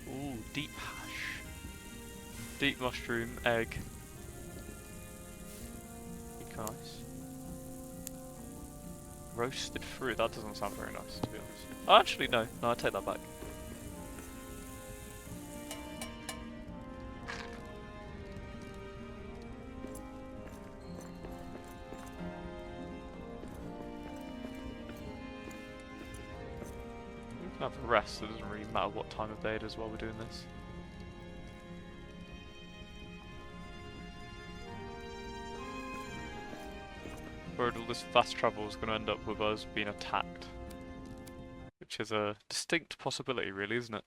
Ooh, deep hash. Deep mushroom, egg. Nice. Roasted fruit, that doesn't sound very nice to be honest. Oh, actually no, I take that back. We can have a rest, so it doesn't really matter what time of day it is while we're doing this. But all this fast travel is going to end up with us being attacked. Which is a distinct possibility really, isn't it?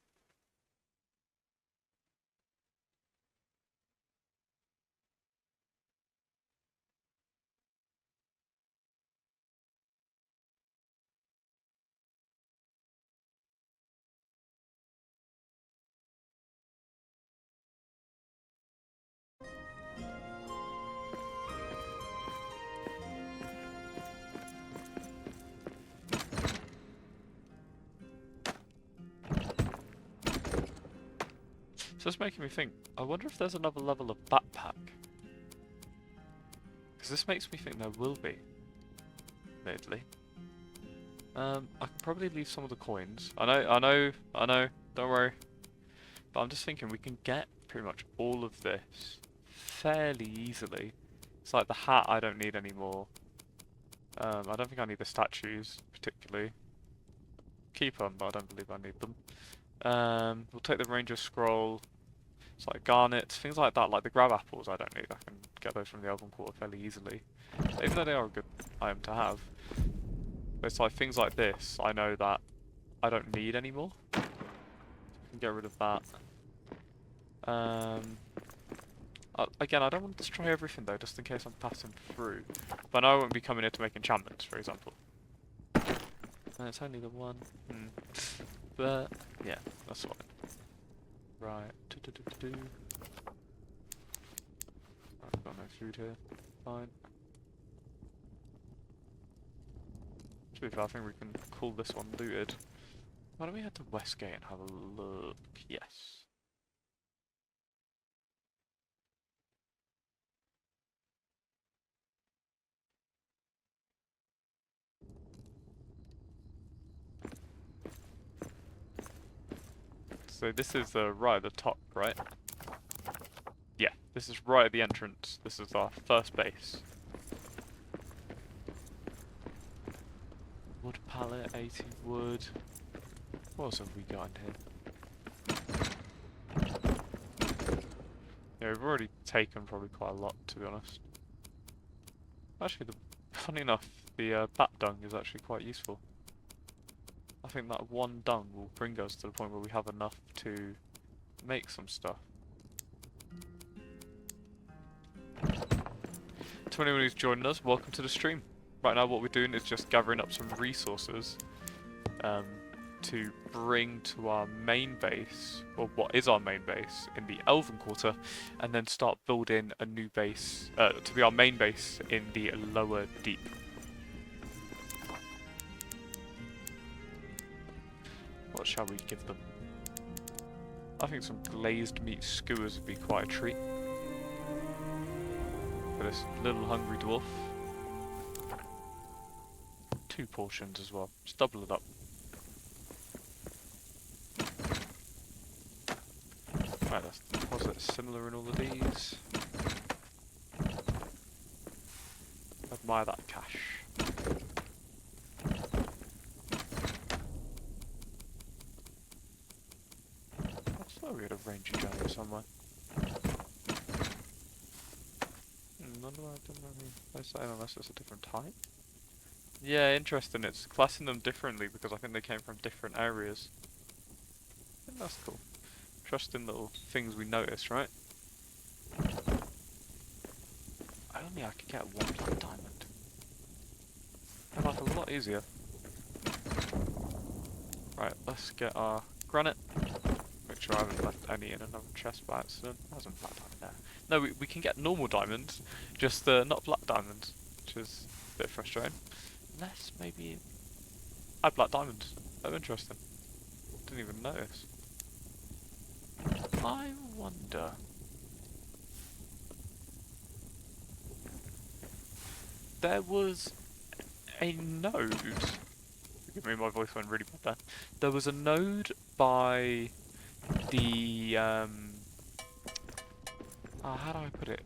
So it's making me think, I wonder if there's another level of backpack. Because this makes me think there will be. Admittedly. I can probably leave some of the coins. I know, don't worry. But I'm just thinking we can get pretty much all of this fairly easily. It's like the hat I don't need anymore. I don't think I need the statues particularly. Keep them, but I don't believe I need them. We'll take the Ranger Scroll. It's like garnets, things like that, like the grab apples I don't need. I can get those from the Elven Quarter fairly easily. Even though they are a good item to have. But it's like things like this, I know that I don't need anymore. So I can get rid of that. Again, I don't want to destroy everything though, just in case I'm passing through. But I know I won't be coming here to make enchantments, for example. And it's only the one. But, yeah, that's fine. Right. I've got no food here. Fine. To be fair, I think we can call this one looted. Why don't we head to Westgate and have a look? Yes. So this is right at the top, right? Yeah, this is right at the entrance. This is our first base. Wood pallet, 80 wood. What else have we got in here? Yeah, we've already taken probably quite a lot, to be honest. Actually, funny enough, the bat dung is actually quite useful. I think that one dung will bring us to the point where we have enough to make some stuff. To anyone who's joining us, welcome to the stream. Right now what we're doing is just gathering up some resources to bring to our main base, or what is our main base, in the Elven Quarter, and then start building a new base, to be our main base in the Lower Deep. What shall we give them? I think some glazed meat skewers would be quite a treat. For this little hungry dwarf. 2 portions as well. Just double it up. Right, let's deposit similar in all of these. Admire that cash. I thought we had a ranger general somewhere. Unless it's a different type. Yeah, interesting. It's classing them differently because I think they came from different areas. I think that's cool. Interesting little things we noticed, right? Only I could get 1 black diamond. That'd make life a lot easier. Right, let's get our granite. Make sure I haven't left any in another chest by accident. There's a black diamond there. No, we can get normal diamonds, just not black diamonds, which is a bit frustrating. Unless maybe add black diamonds. Oh, interesting. Didn't even notice. I wonder. There was a node. Forgive me, my voice went really bad there. There was a node by the how do I put it?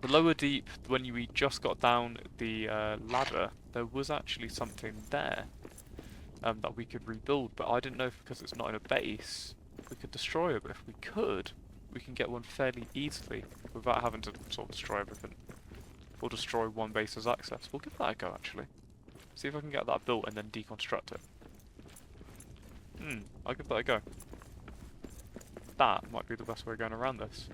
The Lower Deep, when we just got down the ladder, there was actually something there that we could rebuild, but I didn't know if because it's not in a base, we could destroy it, but if we could, we can get one fairly easily without having to sort of destroy everything. Or destroy one base's access. We'll give that a go, actually. See if I can get that built and then deconstruct it. I'll give that a go. That might be the best way of going around this.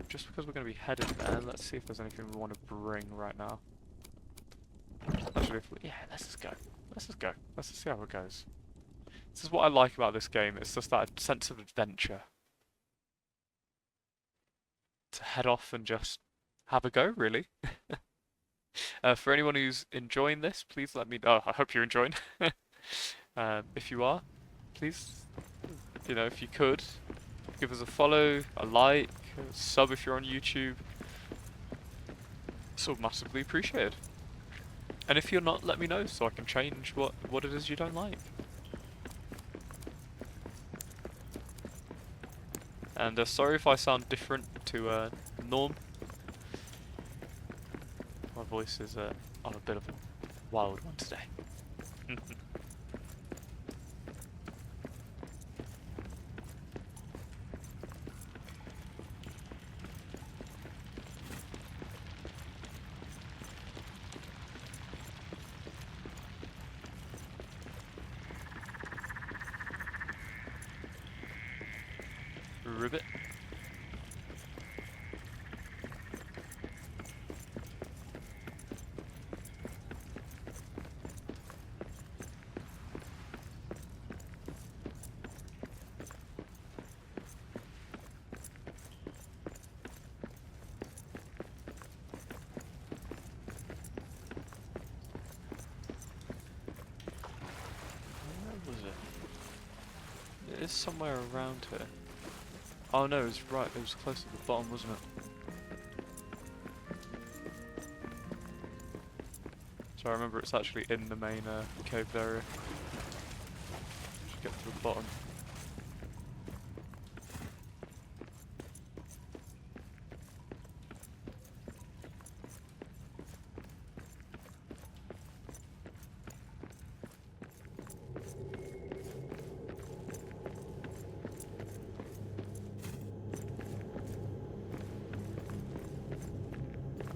Just because we're going to be headed there, let's see if there's anything we want to bring right now. Actually, yeah, let's just go. Let's just go. Let's just see how it goes. This is what I like about this game. It's just that sense of adventure. To head off and just have a go, really. For anyone who's enjoying this, please let me know. I hope you're enjoying. If you are, please you know, if you could, give us a follow, a like, a sub if you're on YouTube. It's all massively appreciated. And if you're not, let me know so I can change what it is you don't like. And sorry if I sound different to Norm. My voice is on a bit of a wild one today. Ribbit. Where was it? It is somewhere around here. Oh no, it was right, it was close to the bottom, wasn't it? So I remember it's actually in the main cave area. Should get to the bottom.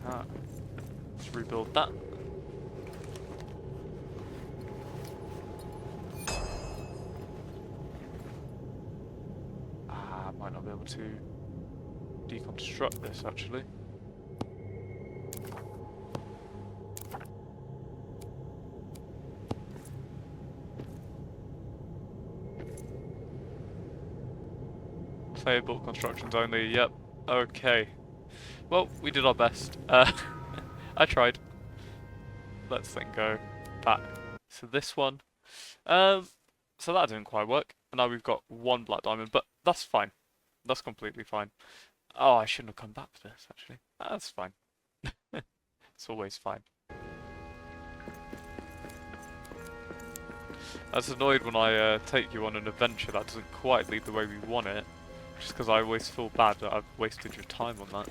Ah, let's rebuild that. Ah, I might not be able to deconstruct this actually. Player-built constructions only, yep. Okay. Well, we did our best. I tried. Let's then go back to this one. So that didn't quite work. And now we've got one black diamond, but that's fine. That's completely fine. Oh, I shouldn't have come back to this, actually. That's fine. It's always fine. I was annoyed when I take you on an adventure that doesn't quite lead the way we want it. Just because I always feel bad that I've wasted your time on that.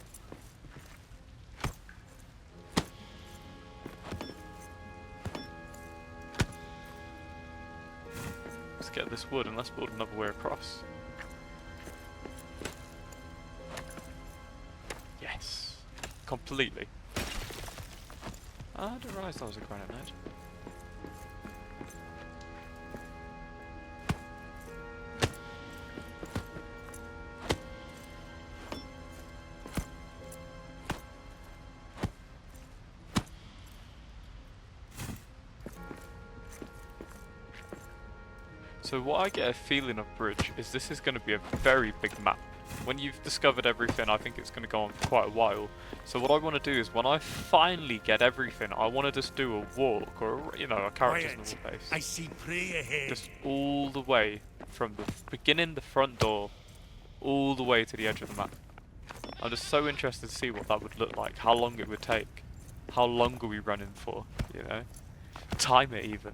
Let's get this wood and let's build another way across. Yes. Completely. I didn't realise that was a granite node. So what I get a feeling of Bridge is this is going to be a very big map. When you've discovered everything, I think it's going to go on for quite a while. So what I want to do is when I finally get everything, I want to just do a walk or, you know, a character's normal pace. I see prey ahead. Just all the way from the beginning, the front door, all the way to the edge of the map. I'm just so interested to see what that would look like, how long it would take, how long are we running for, you know, time it even.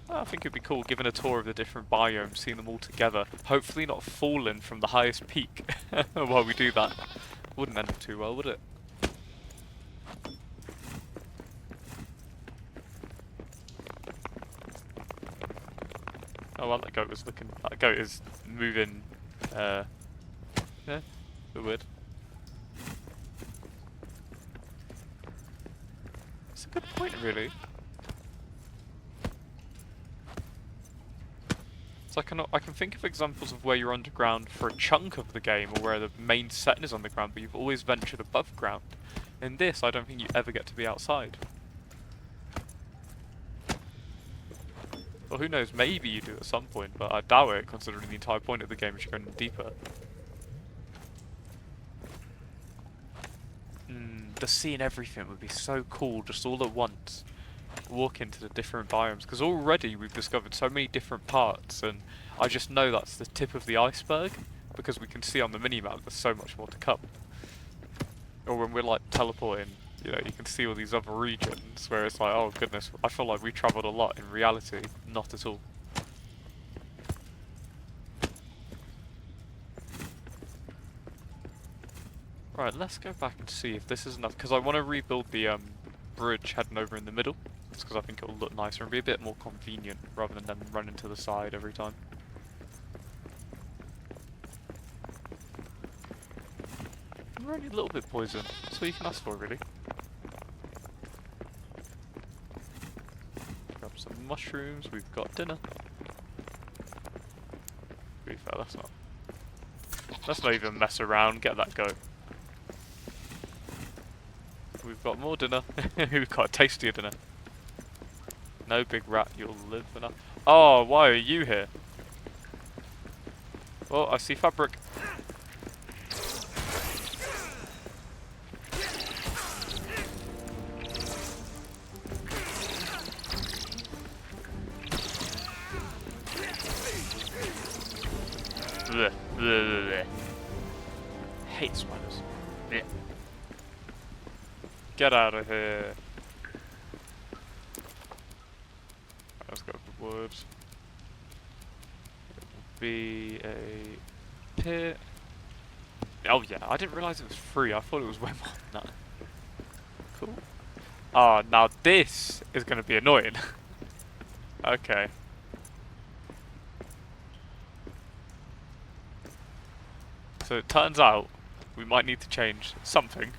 I think it'd be cool giving a tour of the different biomes, seeing them all together. Hopefully not falling from the highest peak while we do that. Wouldn't end up too well, would it? Oh well, that goat was looking. That goat is moving. Yeah, a bit weird. It's a good point, really. I can think of examples of where you're underground for a chunk of the game, or where the main setting is on the ground, but you've always ventured above ground. In this, I don't think you ever get to be outside. Well, who knows, maybe you do at some point, but I doubt it, considering the entire point of the game is you're going deeper. Just seeing everything would be so cool, just all at once. walk into the different biomes, because already we've discovered so many different parts, and I just know that's the tip of the iceberg, because we can see on the minimap there's so much more to come. Or when we're like teleporting, you know, you can see all these other regions where it's like, oh goodness, I feel like we travelled a lot. In reality, not at all. Right, let's go back and see if this is enough, because I want to rebuild the bridge heading over in the middle, just because I think it'll look nicer and be a bit more convenient, rather than them running to the side every time. We're only a little bit poisoned, that's all you can ask for, really. Grab some mushrooms, we've got dinner. To be fair, let's not even mess around, get that go. We've got more dinner. We've got a tastier dinner. No, big rat, you'll live enough. Oh, why are you here? Oh, I see fabric. Blech, bleh, bleh, bleh. Hate spiders. Blech. Get out of here. Let's go for wood. It will be a pit. Oh yeah, I didn't realise it was free. I thought it was way more than that. Cool. Ah, now this is going to be annoying. Okay. So it turns out we might need to change something.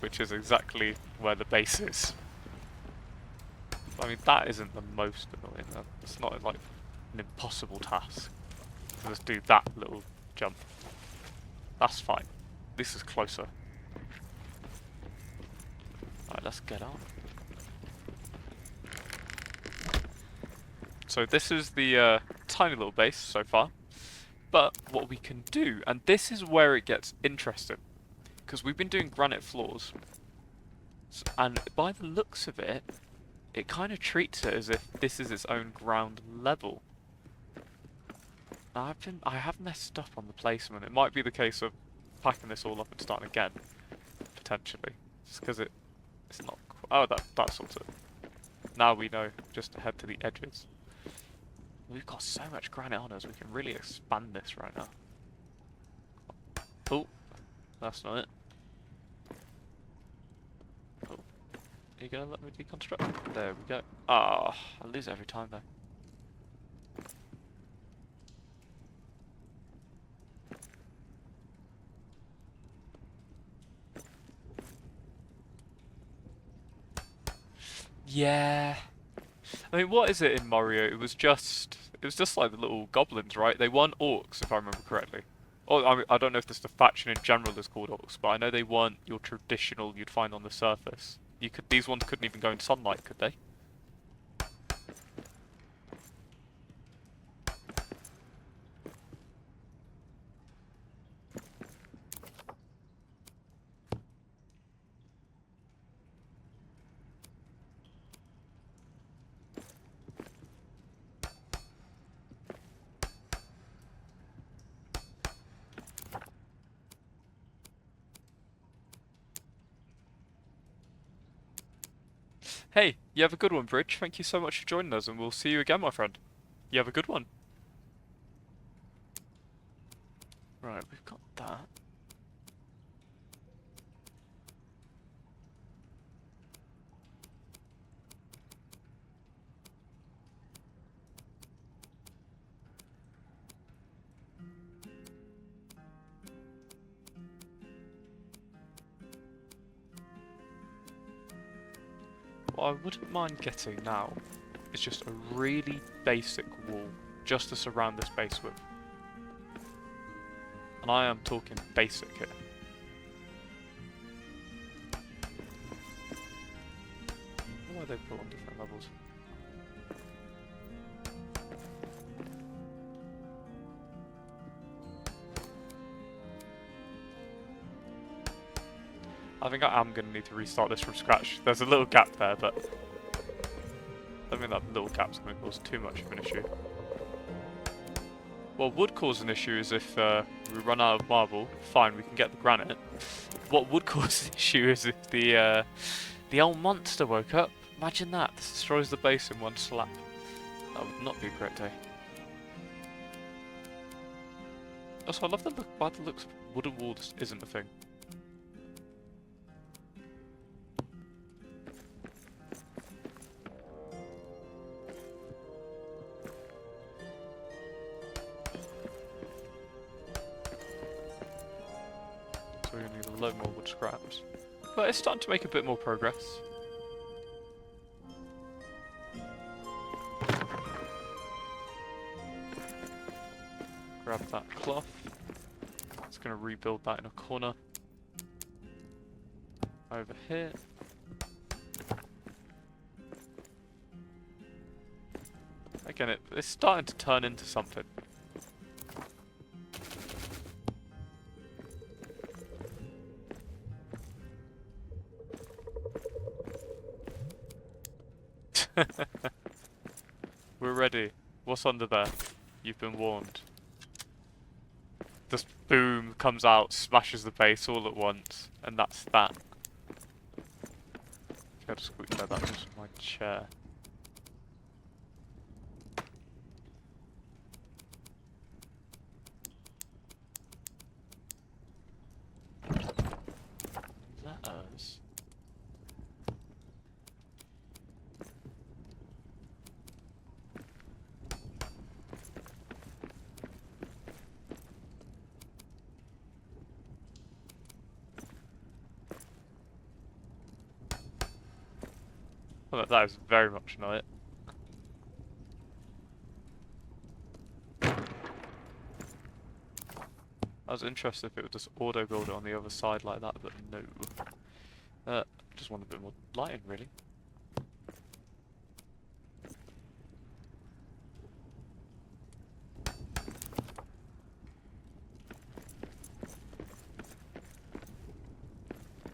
Which is exactly where the base is. I mean, that isn't the most annoying. It's not like an impossible task. Let's do that little jump. That's fine. This is closer. Alright, let's get on. So this is the tiny little base so far. But what we can do, and this is where it gets interesting, because we've been doing granite floors, and by the looks of it, it kind of treats it as if this is its own ground level. Now I have messed up on the placement. It might be the case of packing this all up and starting again, potentially, just because it's not. Oh, that's sorted. Now we know just to head to the edges. We've got so much granite on us. We can really expand this right now. Oh, that's not it. Oh, are you gonna let me deconstruct? There we go. Ah, I lose it every time though. Yeah. I mean, what is it in Moria? It was just like the little goblins, right? They weren't orcs, if I remember correctly. Oh, I mean, I don't know if this the faction in general is called orcs, but I know they weren't your traditional you'd find on the surface. These ones couldn't even go in sunlight, could they? Hey, you have a good one, Bridge. Thank you so much for joining us, and we'll see you again, my friend. You have a good one. Right, we've got that. What I wouldn't mind getting now is just a really basic wall just to surround this base with. And I am talking basic here. Why are they put on different levels? I think I am going to need to restart this from scratch. There's a little gap there, but don't think that little gap's going to cause too much of an issue. What would cause an issue is if we run out of marble. Fine, we can get the granite. What would cause an issue is if the old monster woke up. Imagine that. This destroys the base in one slap. That would not be a great day. Also, I love the look. Why the looks of wooden walls isn't a thing. So we need a load more wood scraps. But it's starting to make a bit more progress. Grab that cloth. It's going to rebuild that in a corner. Over here. Again, it's starting to turn into something. We're ready. What's under there? You've been warned. This boom comes out, smashes the base all at once, and that's that. I'll just quickly that was my chair. Letters. Well, that is very much not it. I was interested if it would just auto-build it on the other side like that, but no. Just want a bit more lighting, really.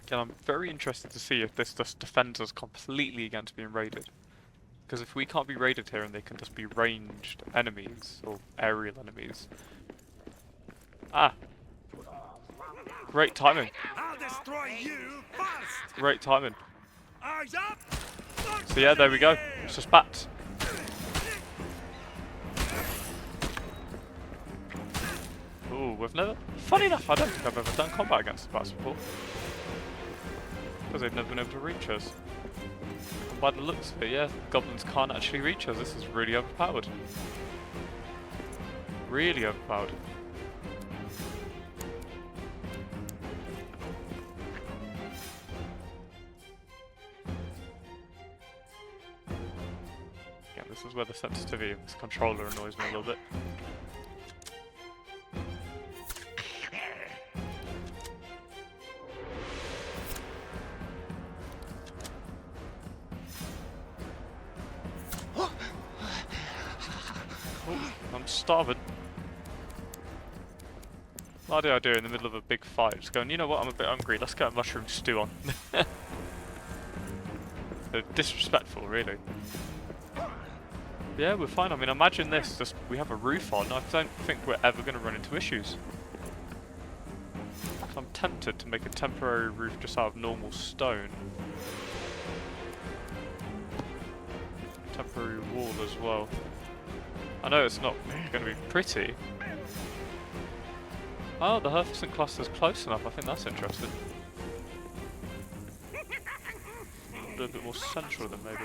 Again, I'm very interested to see if this just defends us completely against being raided. Because if we can't be raided here and they can just be ranged enemies, or aerial enemies. Ah! Great timing. I'll destroy you first. Great timing. Eyes up. So yeah, there we go. It's just bats. Ooh, we've never... Funny enough, I don't think I've ever done combat against the bats before. Because they've never been able to reach us. And by the looks of it, yeah, goblins can't actually reach us. This is really overpowered. Really overpowered. Yeah, this is where the sensitivity of this controller annoys me a little bit. I'm starving. What do I do in the middle of a big fight? Just going, you know what, I'm a bit hungry, let's get a mushroom stew on. They're disrespectful, really. Yeah, we're fine. I mean, imagine this, just we have a roof on. I don't think we're ever going to run into issues. So I'm tempted to make a temporary roof just out of normal stone. Temporary wall as well. I know it's not going to be pretty. Oh, the Herefordson cluster's close enough. I think that's interesting. A little bit more central than maybe.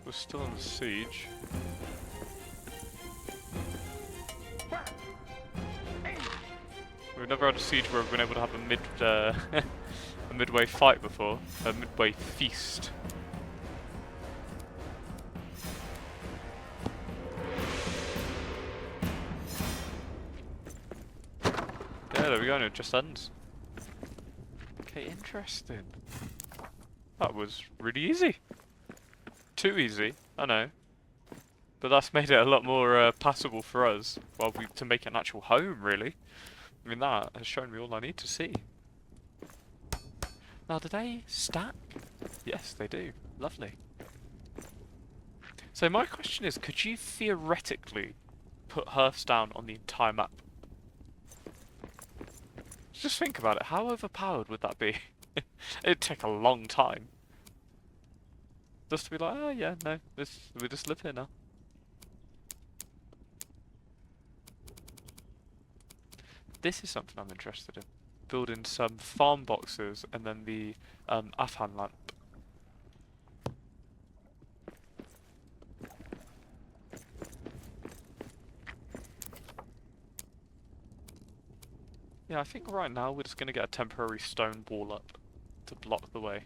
We're still under siege. We've never had a siege where we've been able to have a a midway fight before, a midway feast. Yeah, there we go, and it just ends. Okay, interesting. That was really easy. Too easy, I know. But that's made it a lot more passable for us, well, to make an actual home, really. I mean, that has shown me all I need to see. Now, do they stack? Yes, they do. Lovely. So my question is, could you theoretically put hearths down on the entire map? Just think about it. How overpowered would that be? It'd take a long time. Just to be like, oh yeah, no, we just live here now. This is something I'm interested in. Building some farm boxes and then the Afghan lamp. Yeah, I think right now we're just going to get a temporary stone wall up to block the way.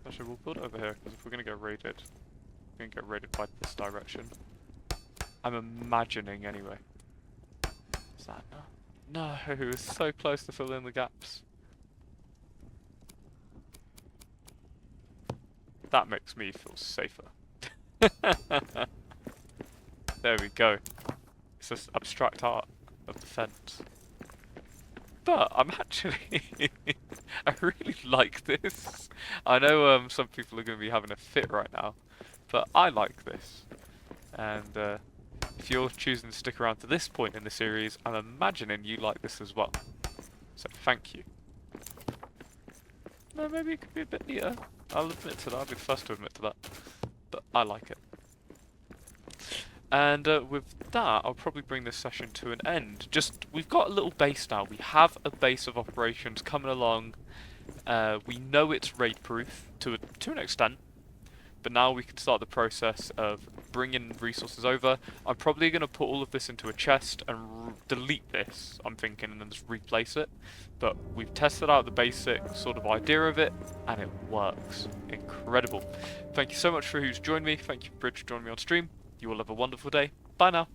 Actually, we'll build it over here, because if we're going to get raided, we're going to get raided by this direction. I'm imagining, anyway. Is that enough? No, it was so close to fill in the gaps. That makes me feel safer. There we go. It's this abstract art of defense. But I'm actually... I really like this. I know some people are going to be having a fit right now, but I like this. And if you're choosing to stick around to this point in the series, I'm imagining you like this as well. So thank you. No, maybe it could be a bit neater. I'll admit to that. I'll be the first to admit to that. But I like it. And with that, I'll probably bring this session to an end. We've got a little base now. We have a base of operations coming along. We know it's raid-proof to an extent. But now we can start the process of bringing resources over. I'm probably going to put all of this into a chest and delete this, I'm thinking, and then just replace it. But we've tested out the basic sort of idea of it, and it works. Incredible. Thank you so much for who's joined me. Thank you, Bridge, for joining me on stream. You all have a wonderful day. Bye now.